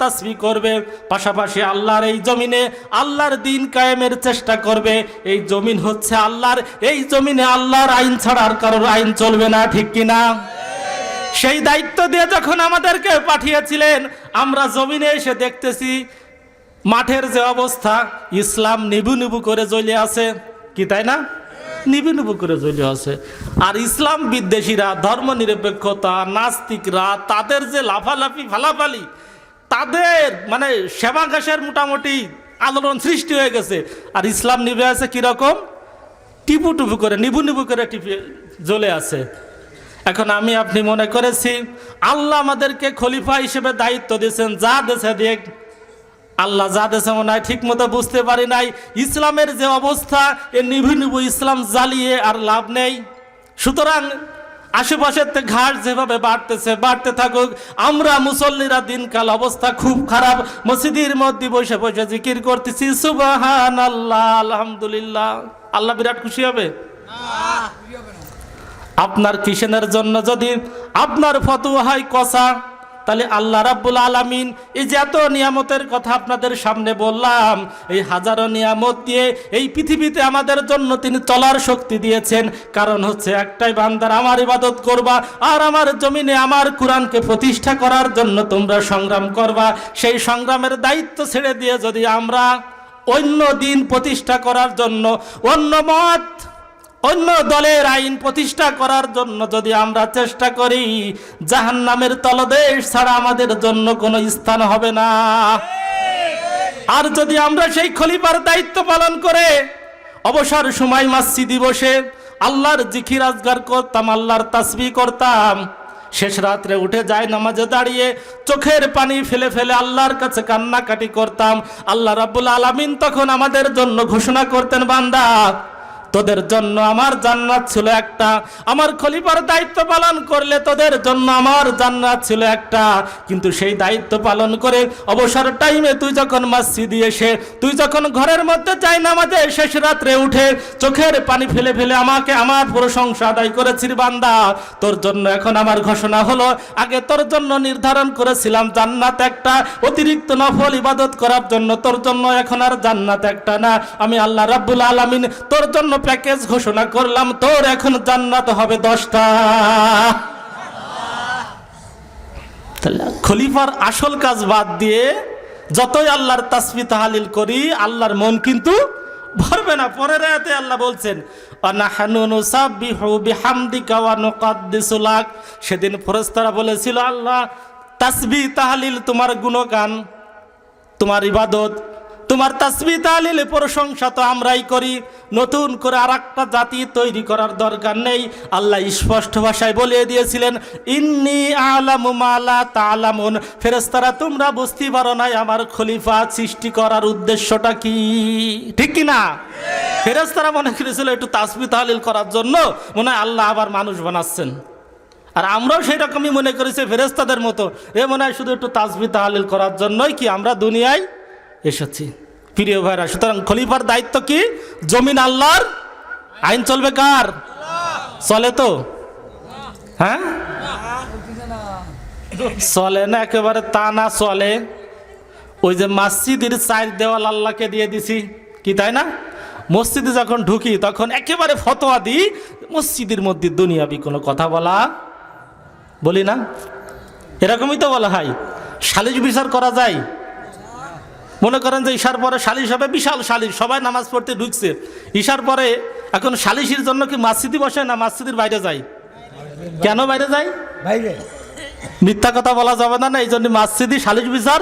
তাসবিহ করবে, পাশাপাশি আল্লাহর এই জমিনে আল্লাহর দ্বীন কায়েমের চেষ্টা করবে। এই জমিন হচ্ছে আল্লাহর, এই জমিনে আল্লাহর আইন ছাড়া আর কারোর আইন চলবে না, ঠিক কিনা? সেই দায়িত্ব দিয়ে যখন আমাদেরকে পাঠিয়েছিলেন, আমরা জমিনে এসে দেখতেছি মাঠের যে অবস্থা, ইসলাম নিবু নিবু করে জ্বলে আছে, কি তাই না? নিবু নিবু করে জ্বলে আছে। আর ইসলাম বিদ্বেষীরা, ধর্ম নিরপেক্ষতা, নাস্তিকরা, তাদের যে লাফালাফি ফালাফালি, তাদের মানে সেবাঘাসের মোটামুটি আলোড়ন সৃষ্টি হয়ে গেছে। আর ইসলাম নিভে আছে কিরকম? টিপু টুপু করে, নিবু নিবু করে টিপে জ্বলে আছে। এখন আমি আপনি মনে করেছি আল্লাহ আমাদেরকে খলিফা হিসেবে দায়িত্ব দিয়েছেন, যা দেশে দেখ, আল্লাহ যা দেশে মনে হয় ঠিক মতো বুঝতে পারি নাই। ইসলামের যে অবস্থা, এ নিভু নিভু ইসলাম জ্বালিয়ে আর লাভ নেই। সুতরাং আশেপাশের ঘাট যেভাবে বাড়তে থাকুক, আমরা মুসল্লিরা দিনকাল অবস্থা খুব খারাপ, মসজিদের মধ্যে বসে বসে জিকির করতেছি সুবহানাল্লাহ, আলহামদুলিল্লাহ। আল্লাহ বিরাট খুশি হবে? আপনার কিসেনের জন্য যদি আপনার ফতোয়া হয় কসা, তাহলে আল্লাহ রাব্বুল আলামিন এই যে এত নিয়ামতের কথা আপনাদের সামনে বললাম, এই হাজারো নিয়ামত দিয়ে এই পৃথিবীতে আমাদের জন্য তিনি চলার শক্তি দিয়েছেন। কারণ হচ্ছে একটাই, বান্দার আমার ইবাদত করবা আর আমার জমিনে আমার কোরআনকে প্রতিষ্ঠা করার জন্য তোমরা সংগ্রাম করবা। সেই সংগ্রামের দায়িত্ব ছেড়ে দিয়ে যদি আমরা অন্য দিন প্রতিষ্ঠা করার জন্য, অন্য মত, অন্য দলের আইন প্রতিষ্ঠা করার জন্য যদি আমরা চেষ্টা করি, জাহান্নামের তলদেশ ছাড়া আমাদের জন্য কোনো স্থান হবে না। আর যদি আমরা সেই খলিফার দায়িত্ব পালন করে অবসর সময় মসজিদে বসে আল্লাহর জিকির আজগার করতাম, আল্লাহর তাসবিহ করতাম, শেষ রাত্রে উঠে যায় নামাজে দাঁড়িয়ে চোখের পানি ফেলে ফেলে আল্লাহর কাছে কান্নাকাটি করতাম, আল্লাহ রাব্বুল আলামিন তখন আমাদের জন্য ঘোষণা করতেন, বান্দা তোদের জন্য আমার জান্নাত ছিল একটা, আমার খলিফার দায়িত্ব পালন করলে তোদের জন্য আমার জান্নাত ছিল একটা। কিন্তু সেই দায়িত্ব পালন করে অবসর টাইমে তুই যখন মসজিদে এসে, তুই যখন ঘরের মধ্যে যাই নামাজে শেষ রাত্রে উঠে চোখের পানি ফেলে ফেলে আমাকে আমার প্রশংসা আদায় করেছিস, বান্দা তোর জন্য এখন আমার ঘোষণা হলো, আগে তোর জন্য নির্ধারণ করেছিলাম জান্নাত একটা, অতিরিক্ত নফল ইবাদত করার জন্য তোর জন্য এখন আর জান্নাত একটা না, আমি আল্লাহ রাব্বুল আলামিন তোর জন্য প্যাকেজ ঘোষণা করলাম, তোর এখন জান্নাত হবে 10টা। খলিফার আসল কাজ বাদ দিয়ে যতই আল্লাহর তাসবিহ তাহলিল করি, আল্লাহর মন কিন্তু ভরবে না। পরের আয়াতে আল্লাহ বলছেন, ওয়ানাহনু নুসাব্বিহু বিহামদিকা ওয়া নুকাদ্দিসু লাক। সেদিন ফেরেশতারা বলেছিল, আল্লাহ তাসবিহ তাহলিল তোমার গুণগান, তোমার ইবাদত, তোমার তাসবিহ তাহলিল প্রশংসা তো আমরাই করি, নতুন করে আরেকটা জাতি তৈরি করার দরকার নেই। আল্লাহ স্পষ্ট ভাষায় বলে দিয়েছিলেন, ইন্নী আ'লামু মা লা তা'লামুন। ফেরেশতারা তোমরা বুঝতে পারো না আমার খলিফা সৃষ্টি করার উদ্দেশ্যটা কি, ঠিক কি না? ফেরেশতারা মনে করেছিল একটু তাসবিহ তাহলিল করার জন্য মনে হয় আল্লাহ আবার মানুষ বানাচ্ছেন। আর আমরাও সেই রকমই মনে করেছি ফেরেশতাদের মতো, এ মনে হয় শুধু একটু তাসবিহ তাহলিল করার জন্যই কি আমরা দুনিয়ায় এসেছি। প্রিয় ভাইরা, সুতরাং খলিফার দায়িত্ব কি? জমিন আল্লাহর, আইন চলবে কার? চলে তো? হ্যাঁ, চলে না একেবারে তা না, চলে। ওই যে মসজিদের 4 দেওয়াল আল্লাহকে দিয়ে দিছি, কি তাই না? মসজিদে যখন ঢুকি তখন একেবারে ফতোয়া দিই, মসজিদের মধ্যে দুনিয়াবি কোনো কথা বলি না, এরকমই তো বলা হয়। সালিশ বিচার করা যায়? মনে করেন যে ঈশার পরে সালিশ হবে, বিশাল সালিশ, সবাই নামাজ পড়তে ঢুকছে, ঈশার পরে এখন সালিশির জন্য কি মসজিদে বসে না মসজিদের বাইরে যায়? কেন বাইরে যায়? বাইরে মিথ্যা কথা বলা যাবে না, এই জন্য মসজিদে সালিশ বিচার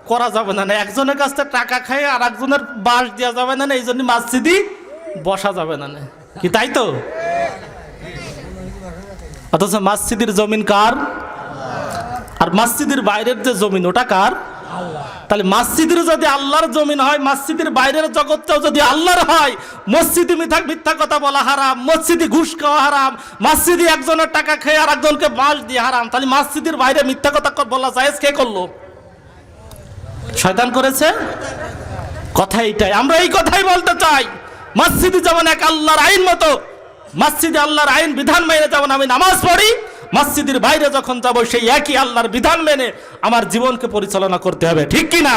করা যাবে না, একজনের কাছ থেকে টাকা খায় আর একজনের বাস দেওয়া যাবে না, এই জন্য মসজিদে বসা যাবে না, কি তাই তো? অথচ মসজিদের জমিন কার? আর মসজিদের বাইরের যে জমিন ওটা কার? তাহলে মসজিদের যদি আল্লাহর জমিন হয়, মসজিদের বাইরের জগৎটাও যদি আল্লাহর হয়, মসজিদে মিথ্যা কথা বলা হারাম, মসজিদে ঘুষ খাওয়া হারাম, মসজিদে একজনের টাকা খেয়ে আর একজনকে বাঁশ দিয়ে হারাম, তাহলে মসজিদের বাইরে মিথ্যা কথা বলা জায়েজ কে করলো? শয়তান করেছে। কথা এইটাই, আমরা এই কথাই বলতে চাই, মসজিদে যেমন এক আল্লাহর আইন মতো, মসজিদে আল্লাহর আইন বিধান মেনে যেমন আমি নামাজ পড়ি, মসজিদের বাইরে যখন যাব সেই একই আল্লাহর বিধান মেনে আমার জীবনকে পরিচালনা করতে হবে, ঠিক কি না?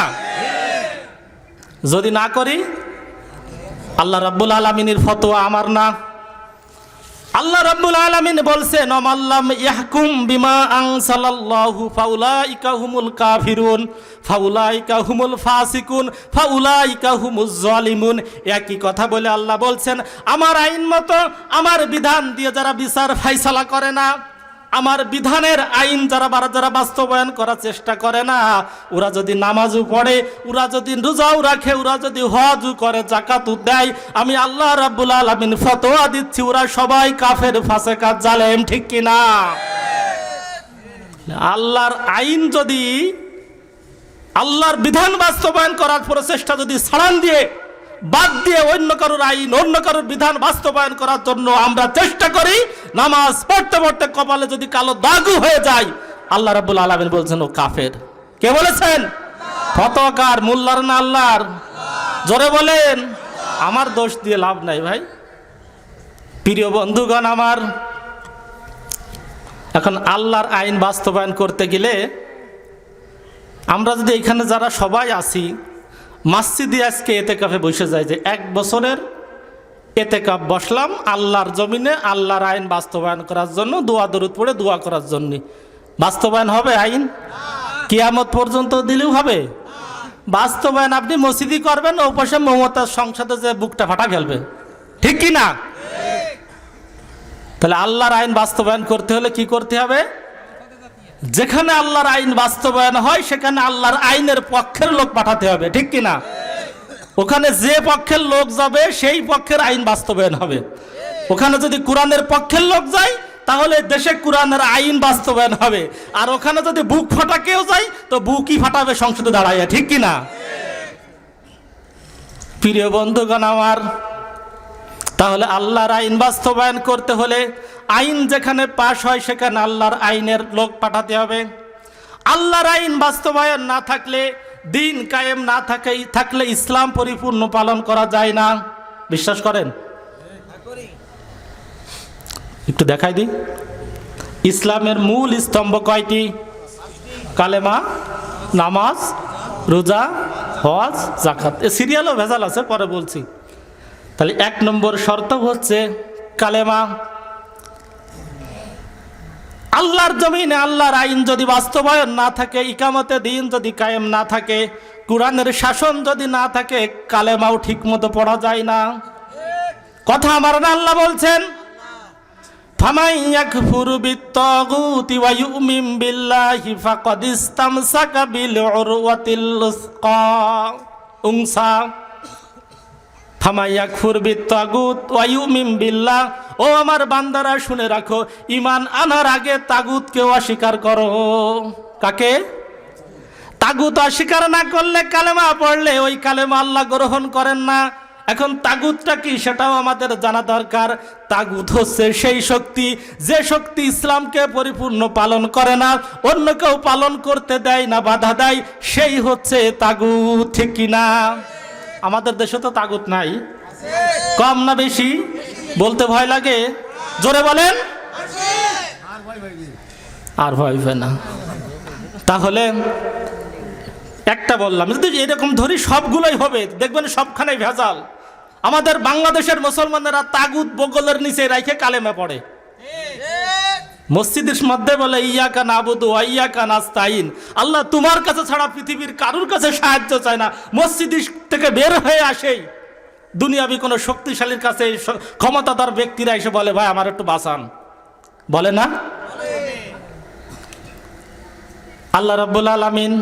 যদি না করি, আল্লাহ রাব্বুল আলামিনের ফতোয়া আমার না। আল্লাহ রাব্বুল আলামিন বলছেন, ওমাল্লাম ইয়াহকুম বিমা আনসালাল্লাহু ফাউলাইকা হুমুল কাফিরুন ফাউলাইকা হুমুল ফাসিকুন ফাউলাইকা হুমুজ জালিমুন। একই কথা বলে আল্লাহ বলছেন, আমার আইন মতো আমার বিধান দিয়ে যারা বিচার ফাইসালা করে না, আমার বিধানের আইন যারা বাস্তবায়ন করার চেষ্টা করে না, ওরা যদি নামাজও পড়ে, ওরা যদি রোজাও রাখে, ওরা যদি হজও করে, যাকাতও দেয়, আমি আল্লাহ রাব্বুল আলামিন ফতোয়া দিচ্ছি ওরা সবাই কাফের, ফাসেক, জালেম, ঠিক কি না? আল্লাহর আইন যদি, আল্লাহর বিধান বাস্তবায়ন করার প্রচেষ্টা যদি ছাড়ান দিয়ে বাদ দিয়ে অন্য কারোর আইন, অন্য কারোর বিধান বাস্তবায়ন করার জন্য আমরা চেষ্টা করি, নামাজ পড়তে পড়তে কপালে যদি কালো দাগও হয়ে যায়, আল্লাহ রাব্বুল আলামিন বলছেন ও কাফের। কে বলেছেন? ফতোয়াকার, মোল্লার না আল্লাহর? জোরে বলেন। আমার দোষ দিয়ে লাভ নাই ভাই। প্রিয় বন্ধুগণ আমার, এখন আল্লাহর আইন বাস্তবায়ন করতে গেলে আমরা যদি এখানে যারা সবাই আছি, মসজিদে আজকে এতেকাফে বসে যায়, যে 1 বছরের এতেকাফ বসলাম আল্লাহর জমিনে আল্লাহর আইন বাস্তবায়ন করার জন্য, দোয়া দরুদ পড়ে দোয়া করার জন্য, বাস্তবায়ন হবে আইন? কিয়ামত পর্যন্ত দিলেও হবে? বাস্তবায়ন আপনি মসজিদই করবেন, ও পাশে মমতার সংসদে যে বুকটা ফাটা ফেলবে, ঠিক কি না? তাহলে আল্লাহর আইন বাস্তবায়ন করতে হলে কি করতে হবে? যেখানে আল্লাহর আইন বাস্তবায়ন হয় সেখানে আল্লাহর আইনের পক্ষের লোক পাঠাতে হবে, ঠিক কিনা? ওখানে যে পক্ষের লোক যাবে সেই পক্ষের আইন বাস্তবায়ন হবে। ওখানে যদি কোরআনের পক্ষের লোক যায় তাহলে দেশে কোরআনের আইন বাস্তবায়ন হবে, আর ওখানে যদি বুক ফাটা কেউ যায় তো বুকই ফাটাবে সংসদে দাঁড়াইয়া, ঠিক কিনা? প্রিয় বন্ধুগণ আমার, তাহলে আল্লাহর আইন বাস্তবায়ন করতে হলে আইন যেখানে পাশ হয় সেখানে আল্লাহর আইনের লোক পাঠাতে হবে। আল্লাহর আইন বাস্তবায়ন না থাকলে, দিন কায়েম না থাকলে ইসলাম পরিপূর্ণ পালন করা যায় না। বিশ্বাস করেন? একটু দেখাই দিই। ইসলামের মূল স্তম্ভ কয়টি? কালেমা, নামাজ, রোজা, হজ, যাকাত। এ সিরিয়ালও ভেজাল আছে, পরে বলছি। তাহলে 1 নম্বর শর্ত হচ্ছে কালেমা। আল্লাহর জমিনে আল্লাহর আইন যদি বাস্তবায়ন না থাকে, ইকামতে দিন যদি কায়েম না থাকে, কোরআনের শাসন যদি না থাকে, কালেমাও ঠিক মতো পড়া যায় না। কথা আমার না? আল্লাহ বলছেন, ফামান ইয়াকফুরু বিত্তাগুতি ওয়া ইউমিন বিল্লাহি ফাকাদ ইসতামসাকা বিল উরওয়াতিল উসকা। উনসা ফামান ইয়াকফুর বিত্তাগুত ওয়া ইউমিন বিল্লাহ। ও আমার বান্দারা শুনে রাখো, ঈমান আনার আগে তাগুতকেও অস্বীকার করো। কাকে? তাগুত অস্বীকার না করলে, কালেমা পড়লে ওই কালেমা আল্লাহ গ্রহণ করেন না। এখন তাগুতটা কি সেটাও আমাদের জানা দরকার। তাগুত হচ্ছে সেই শক্তি, যে শক্তি ইসলামকে পরিপূর্ণ পালন করে না, অন্য কেউ পালন করতে দেয় না, বাধা দেয়, সেই হচ্ছে তাগুত, ঠিক কিনা? আমাদের দেশে তো তাগুত নাই, কম না বেশি? বলতে ভয় লাগে, জোরে বলেন। আর ভয় পায় না। তাহলে একটা বললাম, যদি এরকম ধরি সবগুলোই হবে, দেখবেন সবখানে ভেজাল। আমাদের বাংলাদেশের মুসলমানেরা তাগুত বগলের নিচে রাখে কালেমা পড়ে। মসজিদের মধ্যে বলে ইয়াকা নাবুদু ওয়া ইয়াকা নাস্তাইন, আল্লাহ তোমার কাছে ছাড়া পৃথিবীর কারুর কাছে সাহায্য চায় না। মসজিদ থেকে বের হয়ে আসেই দুনিয়াবি কোনো শক্তিশালীর কাছে ক্ষমতাধর ব্যক্তিরা এসে বলে ভাই আমার একটু বাঁচান, বলে না? আল্লাহ রাব্বুল আলামিন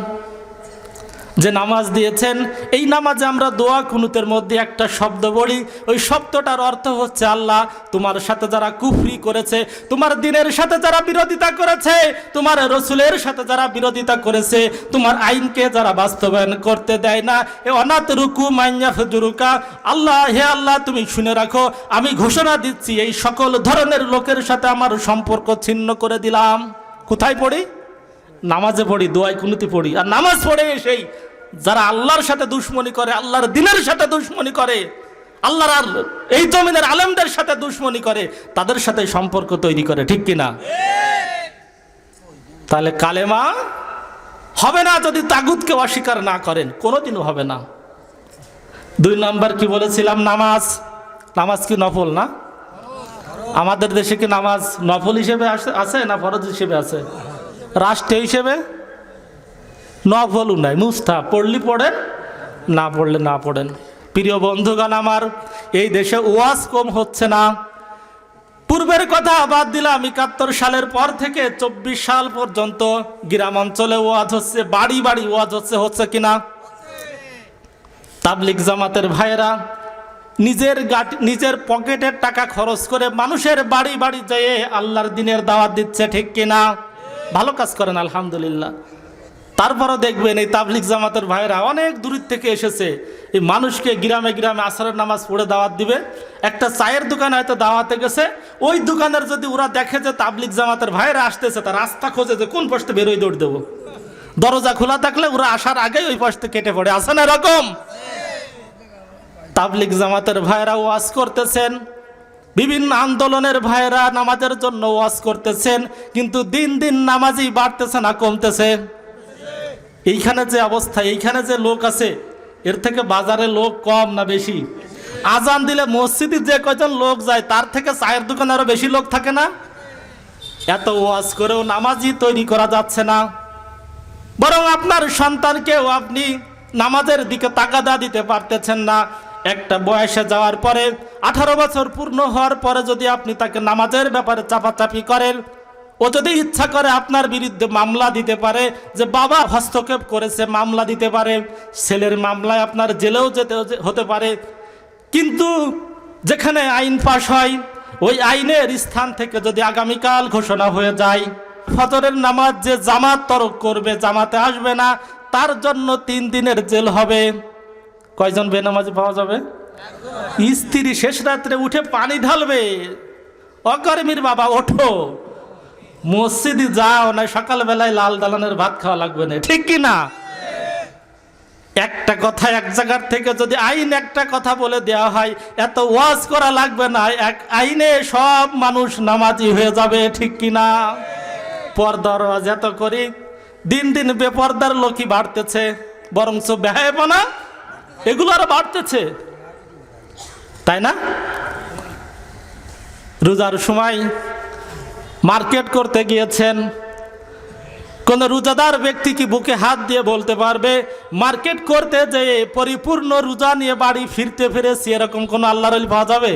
যে নামাজ দিয়েছেন, এই নামাজে আমরা দোয়া কুনুতের মধ্যে একটা শব্দ বলি, ওই শব্দটার অর্থ হচ্ছে আল্লাহ তোমার সাথে যারা কুফরি করেছে, তোমার দ্বীনের সাথে যারা বিরোধিতা করেছে, তোমার রসুলের সাথে যারা বিরোধিতা করেছে, তোমার আইনকে যারা বাস্তবায়ন করতে দেয় না, এ অনাথ রুকু মাইয়াফজুরুকা, আল্লাহ হে আল্লাহ তুমি শুনে রাখো, আমি ঘোষণা দিচ্ছি এই সকল ধরনের লোকের সাথে আমার সম্পর্ক ছিন্ন করে দিলাম। কোথায় পড়ি? নামাজে পড়ি, দোয়ায় কুনুতে পড়ি। আর নামাজ পড়ে এসেই যারা আল্লাহর সাথে দুশ্মনী করে, আল্লাহর দ্বীনের সাথে দুশ্মনী করে, আল্লাহর আর এই জমিনের আলেমদের সাথে দুশ্মনী করে, তাদের সাথে সম্পর্ক তৈরি করে, ঠিক কিনা? তাহলে কালেমা হবে না যদি তাগুতকে অস্বীকার না করেন, কোনোদিনও হবে না। 2 নাম্বার কি বলেছিলাম? নামাজ। নামাজ কি নফল না? আমাদের দেশে কি নামাজ নফল হিসেবে আছে না ফরজ হিসেবে আছে? রাষ্ট্র হিসেবে নফলও নাই, মুস্তাহাব, পড়লি পড়েন, না পড়লে না পড়েন। প্রিয় বন্ধুগণ আমার, এই দেশে ওয়াজ কম হচ্ছে না। পূর্বের কথা বাদ দিলাম, 71 সালের পর থেকে 24 সাল পর্যন্ত গ্রাম অঞ্চলে ওয়াজ হচ্ছে, বাড়ি বাড়ি ওয়াজ হচ্ছে কিনা? তাবলিগ জামাতের ভাইয়েরা নিজের পকেটের টাকা খরচ করে মানুষের বাড়ি বাড়ি যেয়ে আল্লাহর দ্বীনের দাওয়াত দিচ্ছে, ঠিক কিনা? ভালো কাজ করেন, আলহামদুলিল্লাহ। তারপরও দেখবেন এই তাবলিগ জামাতের ভাইরা অনেক দূর থেকে এসেছে, এই মানুষকে গ্রামে গ্রামে আসরের নামাজ পড়ে দাওয়াত দিবে। একটা চায়ের দোকানে হয়তো দাওয়াতে গেছে, ওই দোকানের যদি ওরা দেখে যে তাবলিগ জামাতের ভাইরা আসতেছে, তার রাস্তা খোঁজে যে কোন পাশে বেরোয় দৌড় দেবো। দরজা খোলা থাকলে ওরা আসার আগেই ওই পাশে কেটে পড়ে, আসে না এরকম? তাবলিগ জামাতের ভাইরা ওয়াজ করতেছেন, বিভিন্ন আন্দোলনের ভাইরা নামাজের জন্য ওয়াজ করতেছেন, কিন্তু দিন দিন নামাজি বাড়তেছে না কমতেছে? এইখানে যে অবস্থা, এইখানে যে লোক আছে, এর থেকে বাজারে লোক কম না বেশি? আজান দিলে মসজিদে যে কয়জন লোক যায় তার থেকে চায়ের দোকানে আরো বেশি লোক থাকে না? এত ওয়াজ করেও নামাজি তৈরি করা যাচ্ছে না। বরং আপনার সন্তানকেও আপনি নামাজের দিকে তাগাদা দিতে পারতেছেন না। একটা বয়সে যাওয়ার পরে, 18 বছর পূর্ণ হওয়ার পরে যদি আপনি তাকে নামাজের ব্যাপারে চাপাচাপি করেন, ও যদি ইচ্ছা করে আপনার বিরুদ্ধে মামলা দিতে পারে যে বাবা হস্তক্ষেপ করেছে, মামলা দিতে পারে। ছেলের মামলায় আপনার জেলেও যেতে হতে পারে। কিন্তু যেখানে আইন পাশ হয়, ওই আইনের স্থান থেকে যদি আগামীকাল ঘোষণা হয়ে যায় ফজরের নামাজ যে জামাত তরক করবে, জামাতে আসবে না, তার জন্য 3 দিনের জেল হবে। কয়জন বেনামাজি পাওয়া যাবে? স্ত্রী শেষ রাত্রে উঠে পানি ঢালবে, অকর্মীর বাবা ওঠো, মসজিদে যাও, না সকালবেলায় লাল দালানের ভাত খাওয়া লাগবে না, ঠিক কি না? একটা কথা এক জায়গার থেকে যদি আইন একটা কথা বলে দেওয়া হয়, এত ওয়াজ করা লাগবে না, এক আইনে সব মানুষ নামাজি হয়ে যাবে, ঠিক কি না? পর্দার ওয়াজ এত করি, দিন দিন বেপর্দার লোকই বাড়তেছে, বরঞ্চ বেহায়াপনা এগুলো আরো বাড়তেছে, তাই না? রোজার সময় মার্কেট করতে গিয়েছেন, কোন রোজাদার ব্যক্তি কি বুকে হাত দিয়ে বলতে পারবে মার্কেট করতে যেয়ে পরিপূর্ণ রোজা নিয়ে বাড়ি ফিরতে ফিরেছি? এরকম কোন আল্লাহর ওলি পাওয়া যাবে?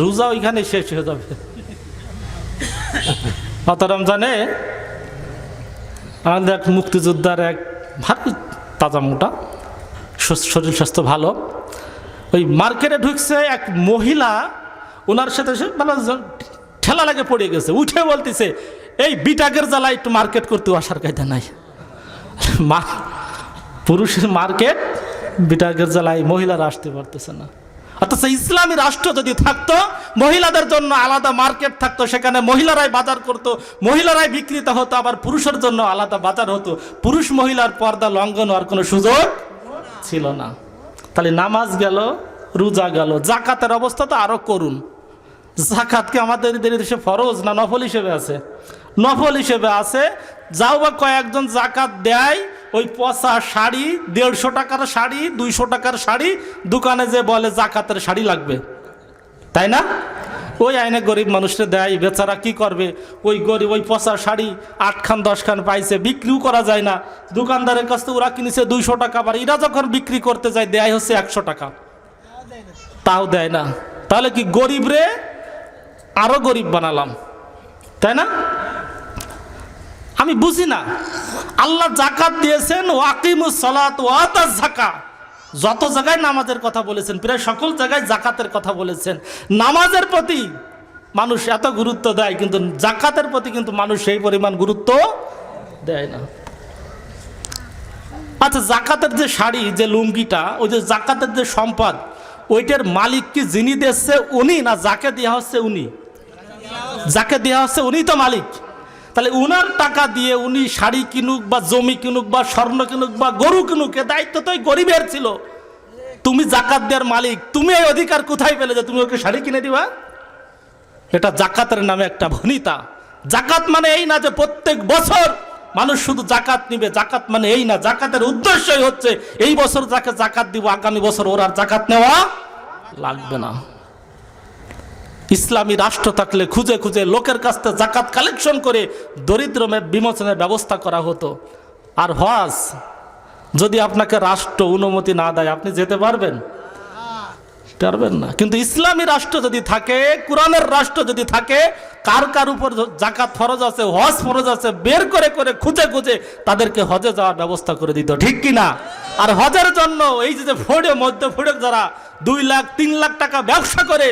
রোজা ওইখানে শেষ হয়ে যাবে। গত রমজানে আমাদের এক মুক্তিযোদ্ধার এক ভালো তাজা মোটা, শরীর স্বাস্থ্য ভালো, ওই মার্কেটে ঢুকছে এক মহিলা, ওনার সাথে সে ভালো ঠেলা লাগে পড়ে গেছে, উঠে বলতেছে এই বিটাকের জ্বালা একটু মার্কেট করতে আসার কায়দা নাই। পুরুষের মার্কেট বিটাকের জ্বালায় মহিলারা আসতে পারতেছে না। অথচ ইসলামী রাষ্ট্র যদি থাকতো, মহিলাদের জন্য আলাদা মার্কেট থাকতো, সেখানে মহিলারাই বাজার করতো, মহিলারাই বিক্রিত হতো, আবার পুরুষের জন্য আলাদা বাজার হতো, পুরুষ মহিলার পর্দা লঙ্ঘন হওয়ার কোনো সুযোগ ছিল না। তাহলে নামাজ গেল, রোজা গেল, জাকাতের অবস্থা তো আরো করুন। জাকাতকে আমাদের দেশে ফরজ না নফল হিসেবে আছে? নফল হিসেবে আছে। যাও বা কয়েকজন জাকাত দেয়, ওই পচা শাড়ি, 150 টাকার শাড়ি, 200 টাকার শাড়ি, দোকানে যে বলে জাকাতের শাড়ি লাগবে, তাই না? ওই আইনে গরিব মানুষকে দেয়, বেচারা কি করবে? ওই গরিব ওই পচা শাড়ি 8 খান 10 খান পাইছে, বিক্রিও করা যায় না। দোকানদারের কাছ থেকে ওরা কিনেছে 200 টাকা, আবার এরা যখন বিক্রি করতে যায় দেয় হচ্ছে 100 টাকা, তাও দেয় না। তাহলে কি গরিব রে আরো গরিব বানালাম, তাই না? আমি বুঝি না। আল্লাহ জাকাত দিয়েছেন, ওয়াকিমুস সালাত ওয়া আতাজ যাকাত। যত জায়গায় নামাজের কথা বলেছেন, প্রায় সকল জায়গায় জাকাতের কথা বলেছেন। নামাজের প্রতি মানুষ এত গুরুত্ব দেয়, কিন্তু জাকাতের প্রতি কিন্তু মানুষ সেই পরিমাণ গুরুত্ব দেয় না। আচ্ছা, জাকাতের যে শাড়ি, যে লুঙ্গিটা, ওই যে জাকাতের যে সম্পদ, ওইটার মালিক কি যিনি দিচ্ছে উনি, না যাকে দেওয়া হচ্ছে উনি? যাকে দেওয়া হচ্ছে উনি তো মালিক। তাহলে উনার টাকা দিয়ে উনি শাড়ি কিনুক বা জমি কিনুক বা স্বর্ণ কিনুক বা গরু কিনুক, এ দায়িত্ব তো ওই গরিবের ছিল। তুমি জাকাত দেওয়ার মালিক, তুমি এই অধিকার কোথায় পেলে যে তুমি ওকে শাড়ি কিনে দিবা? এটা জাকাতের নামে একটা ভনিতা। জাকাত মানে এই না যে প্রত্যেক বছর মানুষ শুধু জাকাত নিবে। জাকাত মানে এই না। জাকাতের উদ্দেশ্যই হচ্ছে এই বছর যাকে জাকাত দিব, আগামী বছর ওর আর জাকাত নেওয়া লাগবে না। ইসলামী রাষ্ট্র থাকলে খুঁজে খুঁজে লোকের কাছ থেকে জাকাত কালেকশন করে দরিদ্র বিমোচনের ব্যবস্থা করা হতো। আর হজ যদি আপনাকে রাষ্ট্র অনুমতি না দেয়, আপনি যেতে পারবেন? পারবেন না। কিন্তু ইসলামী রাষ্ট্র যদি থাকে, কোরআনের রাষ্ট্র যদি থাকে, কার কার উপর জাকাত ফরজ আছে, হজ ফরজ আছে, বের করে করে খুঁজে খুঁজে তাদেরকে হজে যাওয়ার ব্যবস্থা করে দিত, ঠিক কিনা? আর হজের জন্য এই যে ফোড়ে মধ্য ফোড়ে যারা 2 লাখ 3 লাখ টাকা ব্যবসা করে,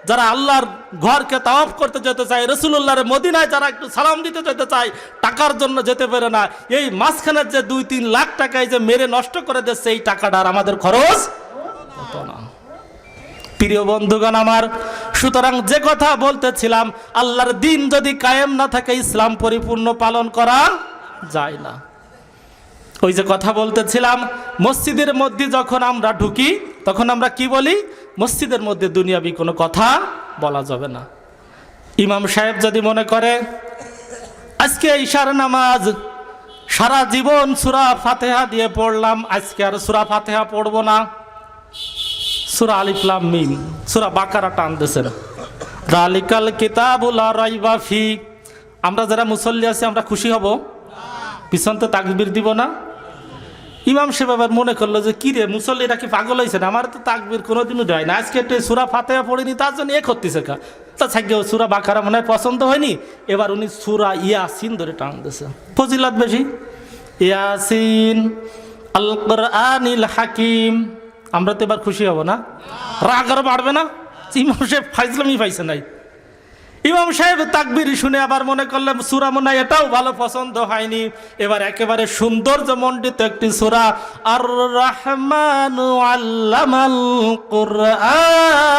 যারা আল্লাহর ঘরকে তাওয়াফ করতে যেতে চায়, রাসূলুল্লাহর মদিনায় যারা একটু সালাম দিতে যেতে চায়, টাকার জন্য যেতে পারে না, এই মাঝখানের যে 2-3 লাখ টাকায় যে মেরে নষ্ট করে দিচ্ছে, এই টাকাটা আর আমাদের খরচ হতো না। প্রিয় বন্ধুগণ আমার, সুতরাং যে কথা বলতেছিলাম, আল্লাহর দিন যদি কায়েম না থাকে, ইসলাম পরিপূর্ণ পালন করা যায় না। ওই যে কথা বলতেছিলাম, মসজিদের মধ্যে যখন আমরা ঢুকি তখন আমরা কি বলি? মসজিদের মধ্যে দুনিয়াবি কোনো কথা বলা যাবে না। ইমাম সাহেব যদি মনে করে আজকে ঈশার নামাজ সারা জীবন সূরা ফাতিহা দিয়ে পড়লাম, আজকে আর সূরা ফাতিহা পড়বো না, সূরা আলিফ লাম মিম, সূরা বাকারা টান দিয়েছেন, যালিকাল কিতাবু লা রাইবা ফি, আমরা যারা মুসল্লি আছি আমরা খুশি হব? পিছন তো তাকবীর দিব না? ইমাম সাহেব আবার মনে করলো যে কি রে, মুসল্লিরা কি পাগল হয়েছে না, আমার তো তাকবীর কোনোদিনও দেয় না, আজকে একটু সূরা ফাতিহা পড়িনি তার জন্য এ করতেছে কা, তা ছাগ্য সূরা বাকারা মনে হয় পছন্দ হয়নি, এবার উনি সূরা ইয়াসিন ধরে টান দিয়েছে। ফজিলত বেশি, ইয়াসিন আল কুরআনিল হাকিম। আমরা তো এবার খুশি হব না? রাগ আর বাড়বে না? ইমাম সাহেব ফাইজলামি পাইছে নাই। ইমাম সাহেব তাকবীর শুনে আবার মনে করলেন সূরা মনে হয় এটাও ভালো পছন্দ হয়নি, এবার একেবারে সৌন্দর্য মণ্ডিত একটি সূরা আর রহমানু আল্লামাল কুরআন,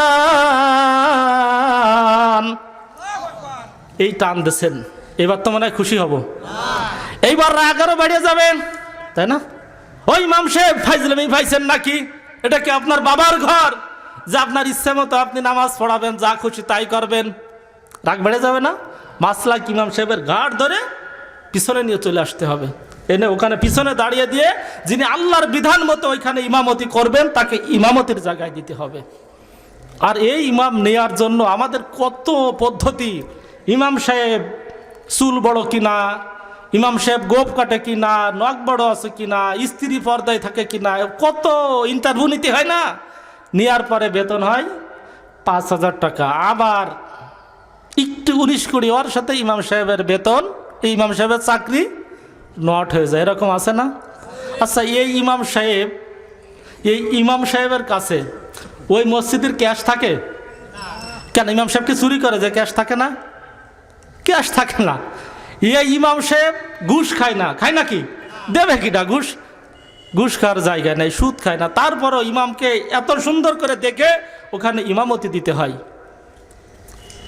এই টান দিয়েছেন। এবার তো মনে হয় খুশি হব, এইবার রাগ আরো বেড়ে যাবে, তাই না? ওই ইমাম সাহেব ফাইজলামি পাইছেন নাকি? এটা কি আপনার বাবার ঘর যে আপনার ইচ্ছে মতো আপনি নামাজ পড়াবেন, যা খুশি তাই করবেন? রাগ বেড়ে যাবে না? মাসলা ইমাম সাহেবের ঘাট ধরে পিছনে নিয়ে চলে আসতে হবে, এনে ওখানে পিছনে দাঁড়িয়ে দিয়ে যিনি আল্লাহর বিধান মতো ওইখানে ইমামতি করবেন তাকে ইমামতির জায়গায় দিতে হবে। আর এই ইমাম নেয়ার জন্য আমাদের কত পদ্ধতি। ইমাম সাহেব চুল বড় কিনা, ইমাম সাহেব গোপ কাটে কিনা, নখ বড় আছে কিনা, স্ত্রী পর্দায় থাকে কিনা, কত ইন্টারভিউ নিতে হয় না? নেওয়ার পরে বেতন হয় 5,000 টাকা, আবার একটু 19-20 ওর সাথে ইমাম সাহেবের বেতন, এই ইমাম সাহেবের চাকরি নট হয়ে যায়, এরকম আছে না? আচ্ছা, এই ইমাম সাহেবের কাছে ওই মসজিদের ক্যাশ থাকে কেন? ইমাম সাহেবকে চুরি করে যে ক্যাশ থাকে না? ক্যাশ থাকে না। এই ইমাম সাহেব ঘুষ খায় না, খায় নাকি? দেবে কিনা ঘুষ? ঘুষ খাওয়ার জায়গায় নেই, সুদ খায় না, তারপরও ইমামকে এত সুন্দর করে দেখে ওখানে ইমামতি দিতে হয়।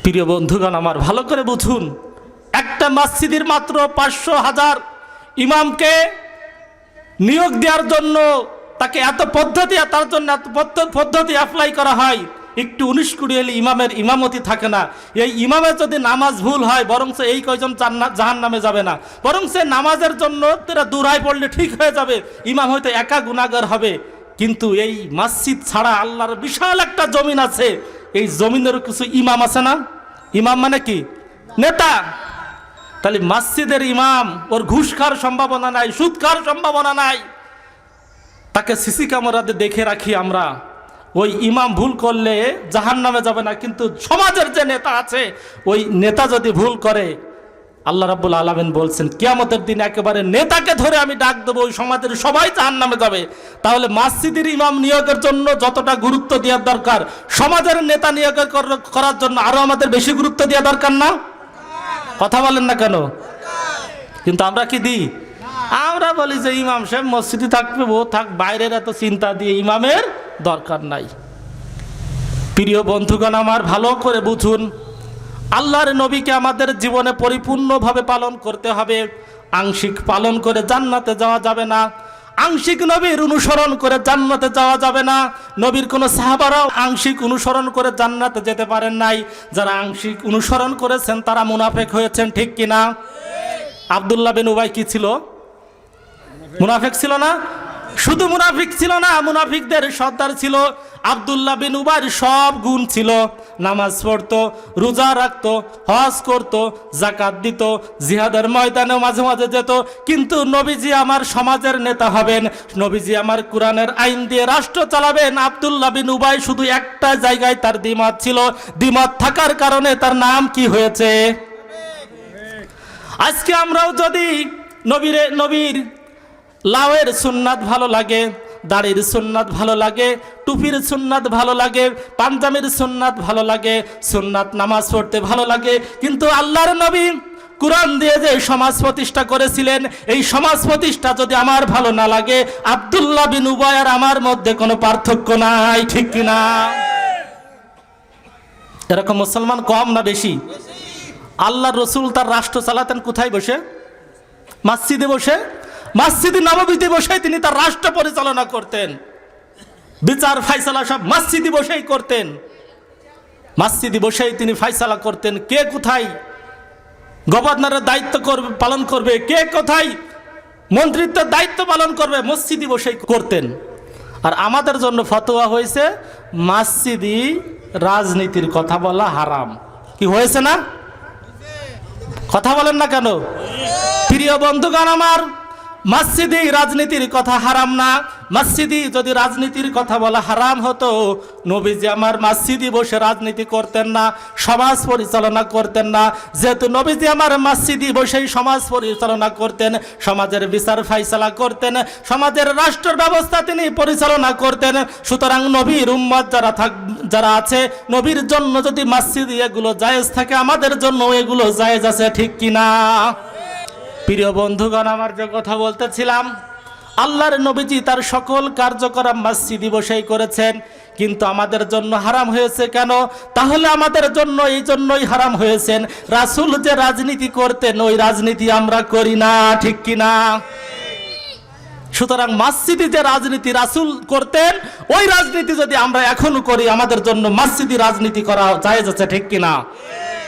প্রিয় বন্ধুগণ আমার, ভালো করে বুঝুন, একটা মসজিদের মাত্র 500,000 ইমামকে নিয়োগ দেওয়ার জন্য তাকে এত পদ্ধতি, তার জন্য এত পদ্ধতি অ্যাপ্লাই করা হয়। একটু 19-20 হলে ইমামের ইমামতি থাকে না। এই ইমামের যদি নামাজ ভুল হয়, বরং এই কয়জন জাহান্নামে যাবে না, বরং নামাজের জন্য তারা দূরায় পড়লে ঠিক হয়ে যাবে, ইমাম হয়তো একা গুনাহগার হবে। কিন্তু এই মসজিদ ছাড়া আল্লাহর বিশাল একটা জমিন আছে, এই জমিনের কিছু ইমাম আছে না? ইমাম মানে কি? নেতা। তাহলে মসজিদের ইমাম, ওর ঘুষ খাওয়ার সম্ভাবনা নাই, সুদ খাওয়ার সম্ভাবনা নাই, তাকে সিসি ক্যামেরাতে দেখে রাখি আমরা। ওই ইমাম ভুল করলে জাহান্নামে যাবে না, কিন্তু সমাজের যে নেতা আছে ওই নেতা যদি ভুল করে, আল্লাহ রাব্বুল আলামিন বলছেন কিয়ামতের দিন একেবারে নেতাকে ধরে আমি ডাক দেবো, ওই সমাজের সবাই জাহান্নামে যাবে। তাহলে মসজিদের ইমাম নিয়োগের জন্য যতটা গুরুত্ব দেওয়ার দরকার, সমাজের নেতা নিয়োগ করার জন্য আরো আমাদের বেশি গুরুত্ব দেওয়া দরকার না? কথা বলেন না কেন? কিন্তু আমরা কি দিই? আমরা বলি যে ইমাম সাহেব মসজিদে থাকবে, ও থাক, বাইরের এত চিন্তা দিয়ে ইমামের দরকার নাই। প্রিয় বন্ধুগণ আমার, ভালো করে বুঝুন, আল্লাহর নবীকে আমাদের জীবনে পরিপূর্ণভাবে পালন করতে হবে। আংশিক পালন করে জান্নাতে যাওয়া যাবে না, আংশিক নবীর অনুসরণ করে জান্নাতে যাওয়া যাবে না। নবীর কোন সাহাবারাও আংশিক অনুসরণ করে জান্নাতে যেতে পারেন নাই। যারা আংশিক অনুসরণ করেছেন তারা মুনাফিক হয়েছেন, ঠিক কিনা? আব্দুল্লাহ বিন উবাই কি ছিল? মুনাফিক ছিল না? শুধু মুনাফিক ছিল না, মুনাফিকদের সর্দার ছিল। আব্দুল্লাহ বিন উবাইর সব গুণ ছিল। নামাজ পড়তো, রোজা রাখতো, হজ করতো, যাকাত দিত, জিহাদের ময়দানে মাঝে মাঝে যেত। কিন্তু নবীজি আমার সমাজের নেতা হবেন, নবীজি আমার কোরআনের আইন দিয়ে রাষ্ট্র চালাবেন, আব্দুল্লাহ বিন উবাই শুধু একটা জায়গায় তার দ্বিমত ছিল। দ্বিমত থাকার কারণে তার নাম কি হয়েছে? আজকে আমরাও যদি নবীর লাউয়ের সুন্নাত ভালো লাগে, দাড়ির সুন্নাত ভালো লাগে, টুপির সুন্নাত ভালো লাগে, পাঞ্জাবির সুন্নাত ভালো লাগে, সুন্নাত নামাজ পড়তে ভালো লাগে, কিন্তু আল্লাহর নবী কোরআন দিয়ে যে সমাজ প্রতিষ্ঠা করেছিলেন, এই সমাজ প্রতিষ্ঠা যদি আমার ভালো না লাগে, আব্দুল্লাহ বিন উবাই আর আমার মধ্যে কোনো পার্থক্য নাই, ঠিক কিনা? এরকম মুসলমান কম না বেশি? আল্লাহর রসুল তার রাষ্ট্র চালাতেন কোথায় বসে? মসজিদে বসে, মসজিদে নববীতে বসে তিনি তার রাষ্ট্র পরিচালনা করতেন। বিচার ফাইসালা সব মসজিদে বসেই করতেন, মসজিদে বসেই তিনি ফাইসালা করতেন। কে কোথায় গভর্নরের দায়িত্ব পালন করবে, কে কোথায় মন্ত্রিত্বের দায়িত্ব পালন করবে, মসজিদে বসেই করতেন। আর আমাদের জন্য ফতোয়া হয়েছে মসজিদে রাজনীতির কথা বলা হারাম। কি হয়েছে না? কথা বলেন না কেন? প্রিয় বন্ধুগণ আমার, মসজিদে রাজনীতির কথা হারাম না। মসজিদে যদি রাজনীতির কথা বলা হারাম হতো, নবীজি আমার মসজিদে বসে রাজনীতি করতেন না, সমাজ পরিচালনা করতেন না। যেহেতু নবীজি আমার মসজিদে বসেই সমাজ পরিচালনা করতেন, সমাজের বিচার ফাইসালা করতেন, সমাজের রাষ্ট্র ব্যবস্থা তিনি পরিচালনা করতেন, সুতরাং নবীর উম্মত যারা আছে, নবীর জন্য যদি মসজিদে এগুলো জায়েজ থাকে, আমাদের জন্য এগুলো জায়েজ আছে, ঠিক কিনা? প্রিয় বন্ধুগণ আমার, যে কথা বলতেছিলাম, আল্লাহর নবীজি তার সকল কার্যক্রম মসজিদে বসেই করেছেন, কিন্তু আমাদের জন্য হারাম হয়েছে কেন? তাহলে আমাদের জন্য এই জন্যই হারাম হয়েছেন, রাসূল যে রাজনীতি করতেন ওই রাজনীতি আমরা করি না, ঠিক কিনা? সুতরাং মসজিদে যে রাজনীতি রাসূল করতেন ওই রাজনীতি যদি আমরা এখনো করি, আমাদের জন্য মসজিদে রাজনীতি করা জায়েজ আছে, ঠিক কিনা?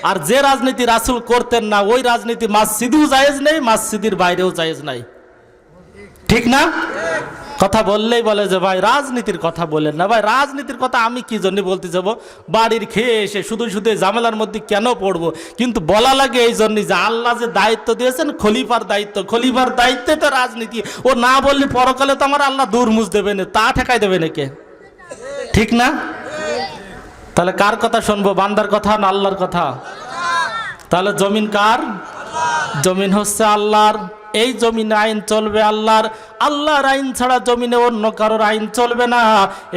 আর যে রাজনীতি রাসূল করতেন না ওই রাজনীতি মসজিদেও জায়েজ নেই, মসজিদের বাইরেও জায়েজ নাই, ঠিক না? কথা বললেই বলে যে ভাই রাজনীতির কথা বলেন না। ভাই রাজনীতির কথা আমি কি জন্য বলতে যাব? বাড়ির খেয়ে এসে শুধু শুধু ঝামেলার মধ্যে কেন পড়বো? কিন্তু বলা লাগে এই জন্যই যে আল্লাহ যে দায়িত্ব দিয়েছেন খলিফার দায়িত্ব, খলিফার দায়িত্বে তো রাজনীতি। ও না বললে পরকালে তো আমার আল্লাহ দুর্মুজ দেবে না, তা ঠেকাই দেবে নাকি, ঠিক না? তাহলে কার কথা শুনবো, বান্দার কথা না আল্লাহর কথা? তাহলে জমিন কার? জমিন হচ্ছে আল্লাহর। এই জমিনে আইন চলবে আল্লাহর, আল্লাহর আইন ছাড়া জমিনে অন্য কারোর আইন চলবে না।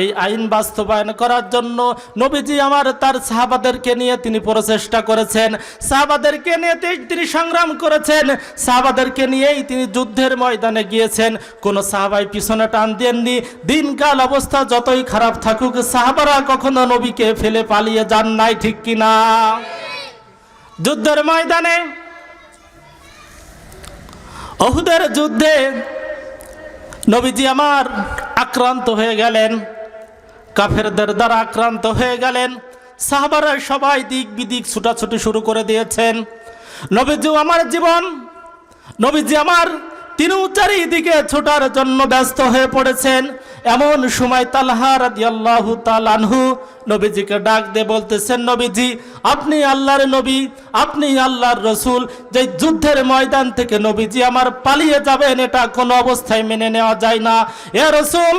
এই আইন বাস্তবায়ন করার জন্য নবীজি আমার তার সাহাবাদেরকে নিয়ে তিনি প্রচেষ্টা করেছেন, সাহাবাদেরকে নিয়ে তিনি সংগ্রাম করেছেন, সাহাবাদেরকে নিয়েই তিনি যুদ্ধের ময়দানে গিয়েছেন। কোনো সাহাবাই পিছনে টান দেননি। দিনকাল অবস্থা যতই খারাপ থাকুক, সাহাবারা কখনো নবীকে ফেলে পালিয়ে যান নাই, ঠিক কিনা? যুদ্ধের ময়দানে, উহুদের যুদ্ধে নবীজি আমার আক্রান্ত হয়ে গেলেন, কাফেরদের দ্বারা আক্রান্ত হয়ে গেলেন। সাহাবারা সবাই দিক বিদিক ছুটাছুটি শুরু করে দিয়েছেন। নবীজি আমার তিনিও চারিদিকে ছোটার জন্য ব্যস্ত হয়ে পড়েছেন। এমন সময় তালহা রাদিয়াল্লাহু তাআলা আনহু নবীজিকে ডাক দিয়ে বলতেছেন, নবীজি আপনি আল্লাহর নবী, আপনি আল্লাহর রসুল, যে যুদ্ধের ময়দান থেকে নবীজি আমার পালিয়ে যাবেন এটা কোনো অবস্থায় মেনে নেওয়া যায় না। এ রসুল,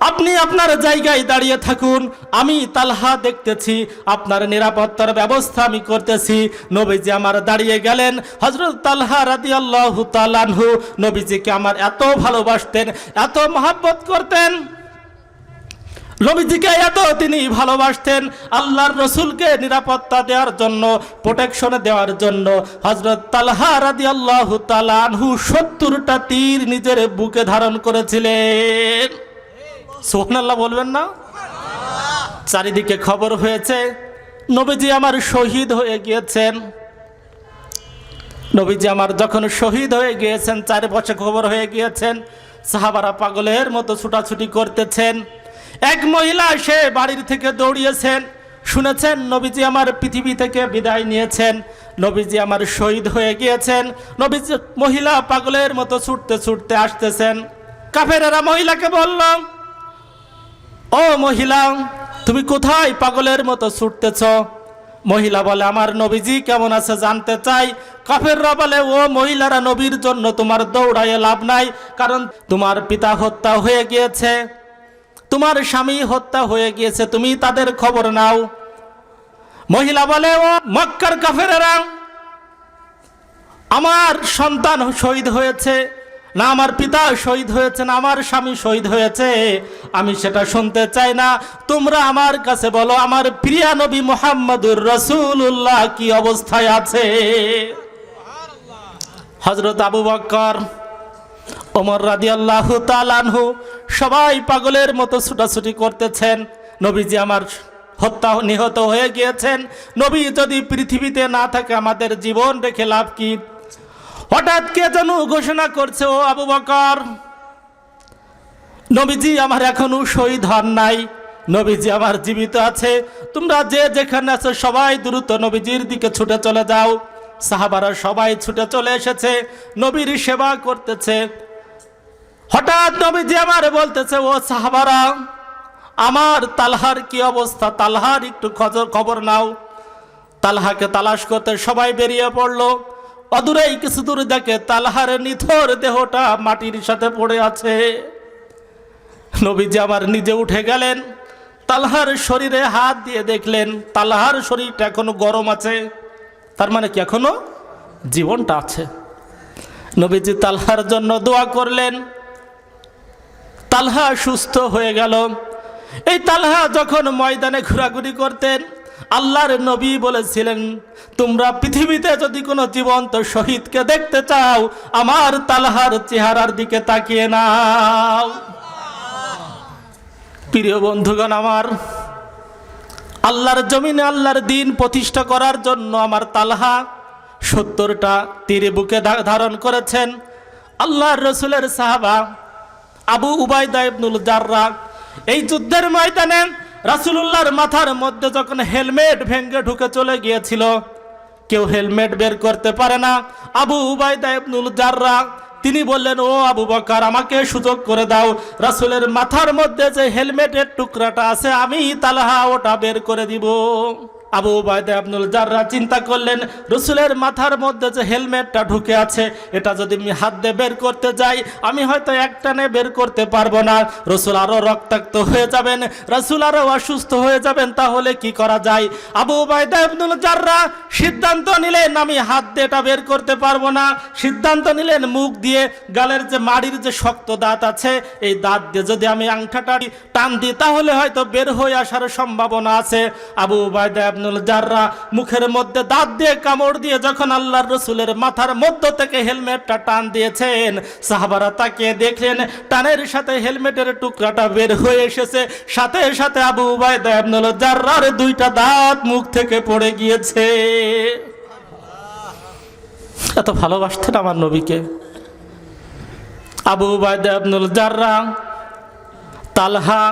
আপনি আপনার জায়গায় দাঁড়িয়ে থাকুন, আমি তালহা দেখতেছি, আপনার নিরাপত্তার ব্যবস্থা আমি করতেছি। নবীজি আমার দাঁড়িয়ে গেলেন। হযরত তালহা রাদিয়াল্লাহু তাআলা আনহু নবীজিকে আমার এত ভালোবাসতেন, এত মহব্বত করতেন, নবীজিকে এত তিনি ভালোবাসতেন, আল্লাহর রসুলকে নিরাপত্তা দেওয়ার জন্য, প্রোটেকশন দেওয়ার জন্য হযরত তালহা রাদিয়াল্লাহু তাআলা আনহু 70টা তীর নিজের বুকে ধারণ করেছিলেন। সুবহানাল্লাহ বলবেন না? চারিদিকে খবর হয়েছে নবীজি আমার শহীদ হয়ে গিয়েছেন। নবীজি আমার যখন শহীদ হয়ে গিয়েছেন, চারপাশে খবর হয়ে গিয়েছেন, সাহাবারা পাগলের মতো ছুটাছুটি করতেছেন। এক মহিলা সে বাড়ির থেকে দৌড়িয়েছেন, শুনেছেন নবীজি আমার পৃথিবী থেকে বিদায় নিয়েছেন, নবীজি আমার শহীদ হয়ে গিয়েছেন। নবীজি মহিলা পাগলের মতো ছুটতে ছুটতে আসতেছেন। কাফেরেরা মহিলাকে বলল, ও মহিলা, তুমি কোথায় পাগলের মতো ছুটতেছ? মহিলা বলে, আমার নবীজি কেমন আছে জানতে চাই। কাফেররা বলে, ও মহিলারা, নবীর জন্য তোমার দৌড়াইয়ে লাভ নাই, কারণ তোমার পিতা হত্যা হয়ে গিয়েছে, তোমার স্বামী হত্যা হয়ে গিয়েছে, তুমি তাদের খবর নাও। মহিলা বলে, ও মক্কার কাফেরেরা, আমার সন্তান শহীদ হয়েছে, না আমার পিতা শহীদ হয়েছে, না আমার স্বামী শহীদ হয়েছে, আমি সেটা শুনতে চাই না। তোমরা আমার কাছে বলো, আমার প্রিয় নবী মুহাম্মদুর রাসূলুল্লাহ কি অবস্থায় আছে? হযরত আবু বকর, ওমর রাদিয়াল্লাহু তাআলা আনহু সবাই পাগলের মতো ছুটাছুটি করতেছেন। নবীজি আমার নিহত হয়ে গিয়েছেন, নবী যদি পৃথিবীতে না থাকে আমাদের জীবন রেখে লাভ কি? হঠাৎ কে যেন ঘোষণা করছে, ও আবু বকর, নবীজি আমার এখনো শহীদ হন নাই, নবীজি আমার জীবিত আছে, তোমরা যে যেখানে আছো সবাই দ্রুত নবীজির দিকে ছুটে চলে যাও। সাহাবারা সবাই ছুটে চলে এসেছে, নবীর সেবা করতেছে। হঠাৎ নবীজি আমার বলতেছে, ও সাহাবারা, আমার তালহার কি অবস্থা? তালহার একটু খবর নাও। তালহাকে তালাশ করতে সবাই বেরিয়ে পড়লো। অদূরেই কিছু দূর দেখে তালহার নিথর দেহটা মাটির সাথে পড়ে আছে। নবীজি আমার নিজে উঠে গেলেন, তালহার শরীরে হাত দিয়ে দেখলেন তালহার শরীরটা এখনো গরম আছে, তার মানে কি এখনো জীবনটা আছে। নবীজি তালহার জন্য দোয়া করলেন, তালহা সুস্থ হয়ে গেল। এই তালহা যখন ময়দানে ঘোরাঘুরি করতেন, আল্লাহর নবী বলেছিলেন, তোমরা পৃথিবীতে যদি কোনো জীবন্ত শহীদকে দেখতে চাও, আমার তালহার চেহারার দিকে তাকিয়ে নাও। প্রিয় বন্ধুগণ আমার, আল্লাহর জমিনে আল্লাহর দ্বীন প্রতিষ্ঠা করার জন্য আমার তালহা 70টা তীর বুকে ধারণ করেছেন। আল্লাহর রসুলের সাহাবা আবু উবাইদা ইবনুল জাররাহ এই যুদ্ধের ময়দানে রাসূলুল্লাহর মাথার মধ্যে যখন হেলমেট ভেঙে ঢুকে চলে গিয়েছিল, কেউ হেলমেট বের করতে পারে না। আবু উবাইদা ইবনুল জাররাহ তিনি বললেন, ও আবু বকর, আমাকে সুযোগ করে দাও, রাসূলের মাথার মধ্যে যে হেলমেটের টুকরাটা আছে আমি তালহা ওটা বের করে দিব। আবু উবাইদা ইবনুল জাররাহ চিন্তা করলেন, রাসূলের মাথার মধ্যে যে হেলমেটটা ঢুকে আছে, এটা যদি আমি হাত দিয়ে বের করতে যাই, আমি হয়তো একটানে বের করতে পারবো না, রাসূল আরো রক্তাক্ত হয়ে যাবেন, রাসূল আরো অসুস্থ হয়ে যাবেন, তাহলে কি করা যায়? আবু উবাইদা ইবনুল জাররাহ সিদ্ধান্ত নিলেন, আমি হাত দিয়ে এটা বের করতে পারবো না। সিদ্ধান্ত নিলেন, মুখ দিয়ে গালের যে মাড়ির যে শক্ত দাঁত আছে, এই দাঁত দিয়ে যদি আমি আংটাটা টান দিই, তাহলে হয়তো বের হয়ে আসার সম্ভাবনা আছে। আবু উবাইদা ইবনুল জাররাহ মুখের মধ্যে দাঁত দিয়ে কামড় দিয়ে যখন আল্লাহর রাসূলের মাথার মধ্য থেকে হেলমেটটা টান দিয়েছেন, সাহাবারা তাকিয়ে দেখলেন টানের সাথে হেলমেটের টুকরাটা বের হয়ে এসেছে, সাথে সাথে আবু উবাইদা ইবনুল জাররাহর 2টা দাঁত মুখ থেকে পড়ে গিয়েছে। এত ভালোবাসতেন আমার নবীকে। আবু উবাইদা ইবনুল জাররাহ, তালহা,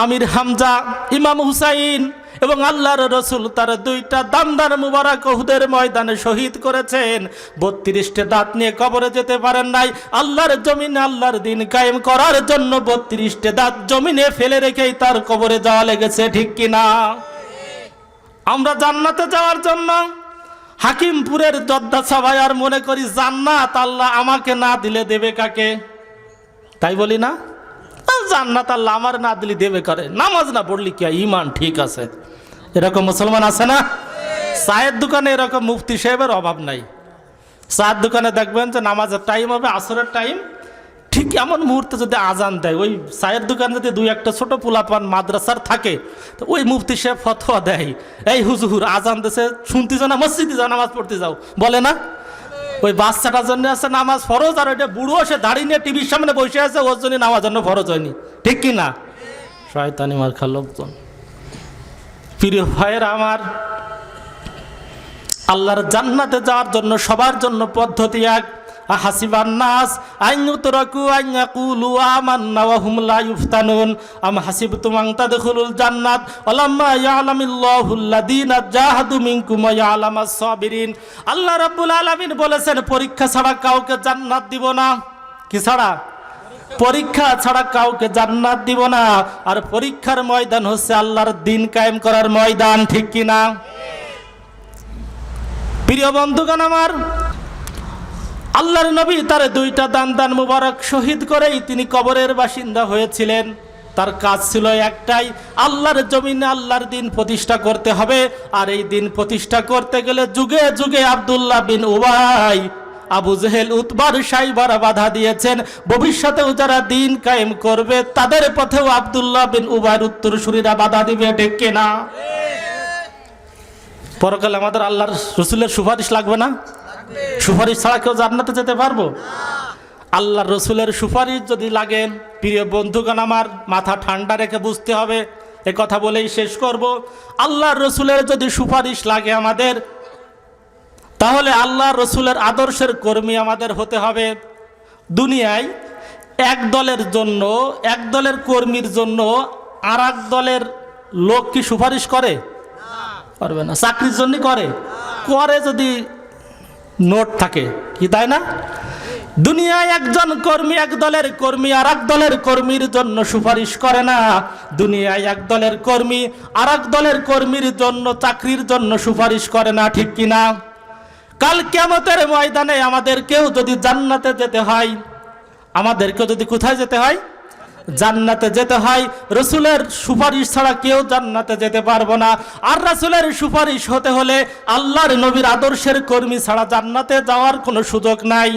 আমির হামজা, ইমাম হুসাইন এবং আল্লাহর রসুল তার দুইটা দান্দার মুবারক উহুদের ময়দানে শহীদ করেছেন। 32টা দাঁত নিয়ে কবরে যেতে পারেন নাই। আল্লাহর জমিনে আল্লাহর দিন কায়েম করার জন্য 32টা দাঁত জমিনে ফেলে রেখেই তার কবরে যাওয়া লেগেছে, ঠিক কিনা? আমরা জান্নাতে যাওয়ার জন্য হাকিমপুরের যোদ্ধা সবাই আর মনে করি জান্নাত আল্লাহ আমাকে না দিলে দেবে কাকে? তাই বলি না, জান্নাত আল্লাহ আমার না দিলে দেবে করে, নামাজ না পড়লি কি ইমান ঠিক আছে? এরকম মুসলমান আছে না? চায়ের দোকানে এরকম মুফতি সাহেবের অভাব নাই। চায়ের দোকানে দেখবেন যে নামাজের টাইম হবে, আসরের টাইম, ঠিক এমন মুহূর্তে যদি আজান দেয়, ওই চায়ের দোকানে যদি দুই একটা ছোট পোলাপান মাদ্রাসার থাকে, তো ওই মুফতি সাহেব ফতোয়া দেয়, এই হুজুর আজান দেশে শুনতে যাও না, মসজিদে যাও নামাজ পড়তে যাও, বলে না? ওই বাচ্চাটার জন্য আছে নামাজ ফরজ, আর ওইটা বুড়ো সে দাঁড়িয়ে নিয়ে টিভির সামনে বসে আছে, ওর জন্য নামাজ জন্য ফরজ হয়নি, ঠিক কি না? শয়তানি মার্কা লোকজন। প্রিয় ভাইয়েরা আমার, আল্লাহর জান্নাতে যাওয়ার জন্য সবার জন্য পদ্ধতি এক। আহাসিবান নাস আন ইউতরাকু আন ইয়াকুলু আমান্না ওয়া হুম লা ইফতানুন আম হাসিবতুম আন তাদখুলুল জান্নাত ওয়ালাম্মা ইয়ালামিল্লাহুল লাযিনা জাহাদু মিনকুম ওয়া ইয়ালামাস সাবিরিন। আল্লাহ রাব্বুল আলামিন বলেছেন পরীক্ষা ছাড়া কাউকে জান্নাত দিব না। কি ছাড়া? পরীক্ষা ছাড়া কাউকে জান্নাত দিব না। আর পরীক্ষার ময়দান হচ্ছে আল্লাহর দ্বীন কায়েম করার ময়দান, ঠিক কি না? প্রিয় বন্ধুগণ আমার, আল্লাহর নবী তার দুইটা দান মুবারক শহীদ করেই তিনি কবরের বাসিন্দা হয়েছিলেন। তার কাজ ছিল একটাই, আল্লাহর জমিনে আল্লাহর দিন প্রতিষ্ঠা করতে হবে। আর এই দিন প্রতিষ্ঠা করতে গেলে যুগে যুগে আব্দুল্লাহ বিন উবাই, আবু জেহেল, উতবার, সাইবারা বাধা দিয়েছেন। ভবিষ্যতেও যারা দিন কায়েম করবে তাদের পথেও আব্দুল্লাহ বিন উবাইয়ের উত্তরসূরিরা বাধা দিবে, ঠিক কিনা? পরকালে আমাদের আল্লাহর রসুলের সুপারিশ লাগবে না? সুপারিশ ছাড়া কেউ জান্নাতে যেতে পারবো? আল্লাহর রসুলের সুপারিশ যদি লাগে, প্রিয় বন্ধুগণ আমার, মাথা ঠান্ডা রেখে বুঝতে হবে। এ কথা বলেই শেষ করব। আল্লাহর রসুলের যদি সুপারিশ লাগে আমাদের, তাহলে আল্লাহর রসুলের আদর্শের কর্মী আমাদের হতে হবে। দুনিয়ায় এক দলের জন্য, এক দলের কর্মীর জন্য আর এক দলের লোক কি সুপারিশ করে? পারবে না। চাকরির জন্য করে, করে যদি নোট থাকে, কি তাই না? দুনিয়ায় একজন কর্মী, এক দলের কর্মী আর এক দলের কর্মীর জন্য সুপারিশ করে না। দুনিয়ায় এক দলের কর্মী আর এক দলের কর্মীর জন্য, চাকরির জন্য সুপারিশ করে না, ঠিক কিনা? কাল কিয়ামতের ময়দানে আমাদেরকেও যদি জান্নাতে যেতে হয়, আমাদেরকেও যদি কোথায় যেতে হয়? জান্নাতে যেতে হয়। রসুলের সুপারিশ ছাড়া কেউ জান্নাতে যেতে পারবো না। আর রসুলের সুপারিশ হতে হলে আল্লাহর নবীর আদর্শের কর্মী ছাড়া জান্নাতে যাওয়ার কোনো সুযোগ নাই।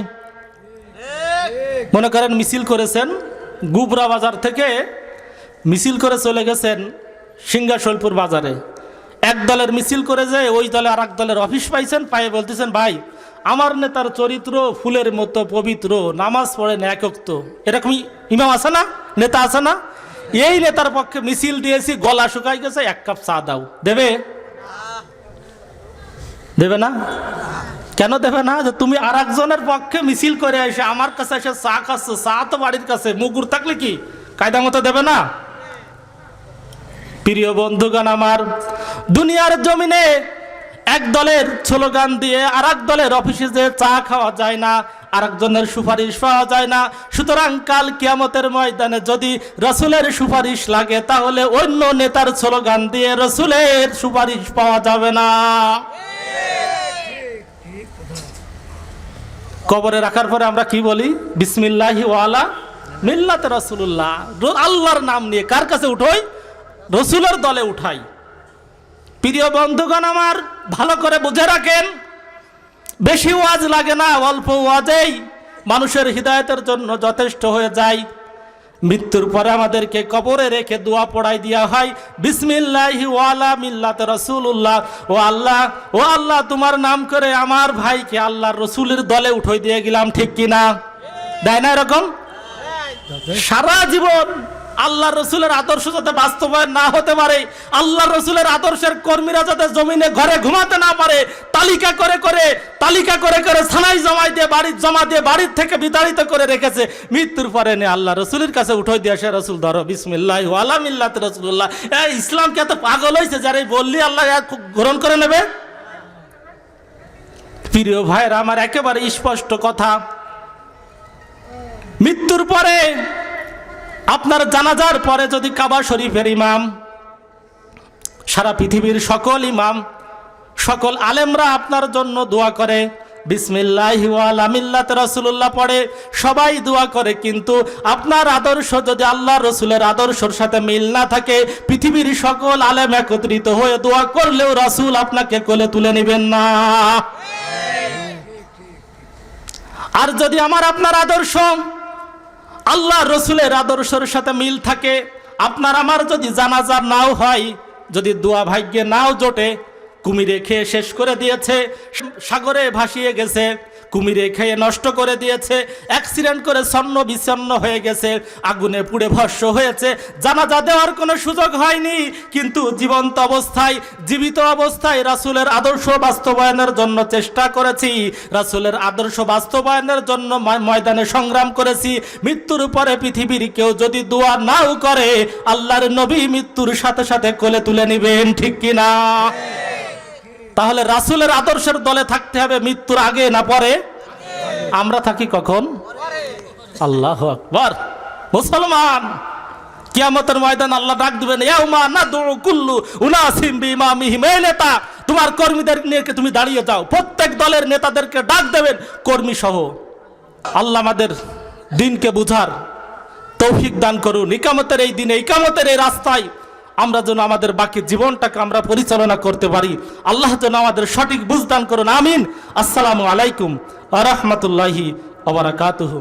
মনে করেন মিছিল করেছেন, গুবরা বাজার থেকে মিছিল করে চলে গেছেন সিংহাসলপুর বাজারে। এক দলের মিছিল করে যে ওই দলে আর এক দলের অফিস পাইছেন, পায়ে বলতেছেন, ভাই আমার নেতার চরিত্র ফুলের মতো পবিত্র, নামাজ পড়েন এক ওয়াক্ত, এরকম ইমাম আছে না, নেতা আছে না? এই নেতার পক্ষে মিছিল দিয়েছি, গলা শুকাই গেছে, এক কাপ চা দাও, দেবে? দেবে না। কেন দেবে না? যে তুমি আর একজনের পক্ষে মিছিল করে এসে আমার কাছে এসে চা খাচ্ছ, চা তো বাড়ির কাছে, মুগুর থাকলে কি কায়দা মতো দেবে না? প্রিয় বন্ধুগণ আমার, দুনিয়ার জমিনে এক দলের স্লোগান দিয়ে আর এক দলের অফিসে যে চা খাওয়া যায় না, আর একজনের সুপারিশ পাওয়া যায় না। সুতরাং কাল কিয়ামতের ময়দানে যদি রসুলের সুপারিশ লাগে, তাহলে অন্য নেতার স্লোগান দিয়ে রসুলের সুপারিশ পাওয়া যাবে না। কবরে রাখার পরে আমরা কি বলি? বিসমিল্লাহি ওয়ালা মিল্লাতে রাসূলুল্লাহ, আল্লাহর নাম নিয়ে কার কাছে উঠোই? রসুলের দলে উঠাই। প্রিয় বন্ধুগণ আমার, ভালো করে বুঝে রাখেন, বেশি ওয়াজ লাগে না, অল্প ওয়াজেই মানুষের হিদায়াতের জন্য যথেষ্ট হয়ে যায়। মৃত্যুর পরে আমাদেরকে কবরে রেখে দোয়া পড়াই দেওয়া হয়, বিসমিল্লাহি ওয়ালা মিল্লাতে রাসূলুল্লাহ, ও আল্লাহ, ও আল্লাহ, তোমার নাম করে আমার ভাইকে আল্লাহর রসুলের দলে উঠাই দিয়ে গেলাম, ঠিক কিনা? দেয় না এরকম? সারা জীবন আল্লাহ রসুলের আদর্শ যাতে বাস্তবায়ন না হতে পারে, আল্লাহ রসুলের আদর্শের কর্মীরা যাতে জমিনে ঘরে ঘুমাতে না পারে, তালিকা করে করে থানায় জমা দিয়ে বাড়ির থেকে বিতাড়িত করে রেখেছে, মৃত্যুর পরে নে আল্লাহ রসুলের কাছে উঠাই দিয়ে আসে, রসুল ধরো বিসমিল্লাহ ওয়ালা মিল্লাত রাসূলুল্লাহ। ইসলাম কি এত পাগল হয়েছে যারা বললি আল্লাহ গ্রহণ করে নেবে? প্রিয় ভাইরা আমার, একেবারে স্পষ্ট কথা, মৃত্যুর পরে আপনার জানাজার পরে যদি কাবা শরীফের ইমাম, সারা পৃথিবীর সকল ইমাম, সকল আলেমরা আপনার জন্য দোয়া করে, বিসমিল্লাহি ওয়ালা মিল্লাত রাসূলুল্লাহ পড়ে, সবাই দোয়া করে, কিন্তু আপনার আদর্শ যদি আল্লাহ রসুলের আদর্শের সাথে মিল না থাকে, পৃথিবীর সকল আলেম একত্রিত হয়ে দোয়া করলেও রাসূল আপনাকে কোলে তুলে নেবেন না। আর যদি আপনার আদর্শ আল্লাহ রসুলের আদর্শের সাথে মিল থাকে, আপনার আমার যদি জানাজা নাও হয়, যদি দোয়া ভাগ্যে নাও জোটে, কুমিরে খেয়ে শেষ করে দিয়েছে, সাগরে ভাসিয়ে গেছে, কুমিরে খেয়ে নষ্ট করে দিয়েছে, অ্যাক্সিডেন্ট করে ছন্ন বিচ্ছন্ন হয়ে গেছে, আগুনে পুড়ে ভস্ম হয়েছে, জানাজা দেওয়ার কোনো সুযোগ হয়নি, কিন্তু জীবিত অবস্থায় রাসূলের আদর্শ বাস্তবায়নের জন্য চেষ্টা করেছি, রাসূলের আদর্শ বাস্তবায়নের জন্য ময়দানে সংগ্রাম করেছি। মৃত্যুর পরে পৃথিবীর কেউ যদি দোয়া নাও করে, আল্লাহর নবী মৃত্যুর সাথে সাথে কোলে তুলে নেবেন, ঠিক কিনা? তাহলে রাসূলের আদর্শের দলে থাকতে হবে মৃত্যুর আগে না পরে? আমরা থাকি কখন? আল্লাহু আকবার। মুসলমান, কিয়ামতের ময়দান আল্লাহ ডাক দিবেন, ইয়াউমা নাদউ কুল্লু উনাসিম বিইমামিহিম, এই নেতা তোমার কর্মীদের নিয়ে তুমি দাঁড়িয়ে যাও। প্রত্যেক দলের নেতাদেরকে ডাক দেবেন, কর্মী সহ। আল্লাহ আমাদের দিনকে বুঝার তৌফিক দান করুন। ইকামতের এই দিনে, ইকামতের এই রাস্তায় আমরা যেন আমাদের বাকি জীবনটাকে আমরা পরিচালনা করতে পারি। আল্লাহ যেন আমাদের সঠিক বুঝ দান করুন। আমিন। আসসালামু আলাইকুম ওয়া রাহমাতুল্লাহি ওয়া বারাকাতুহু।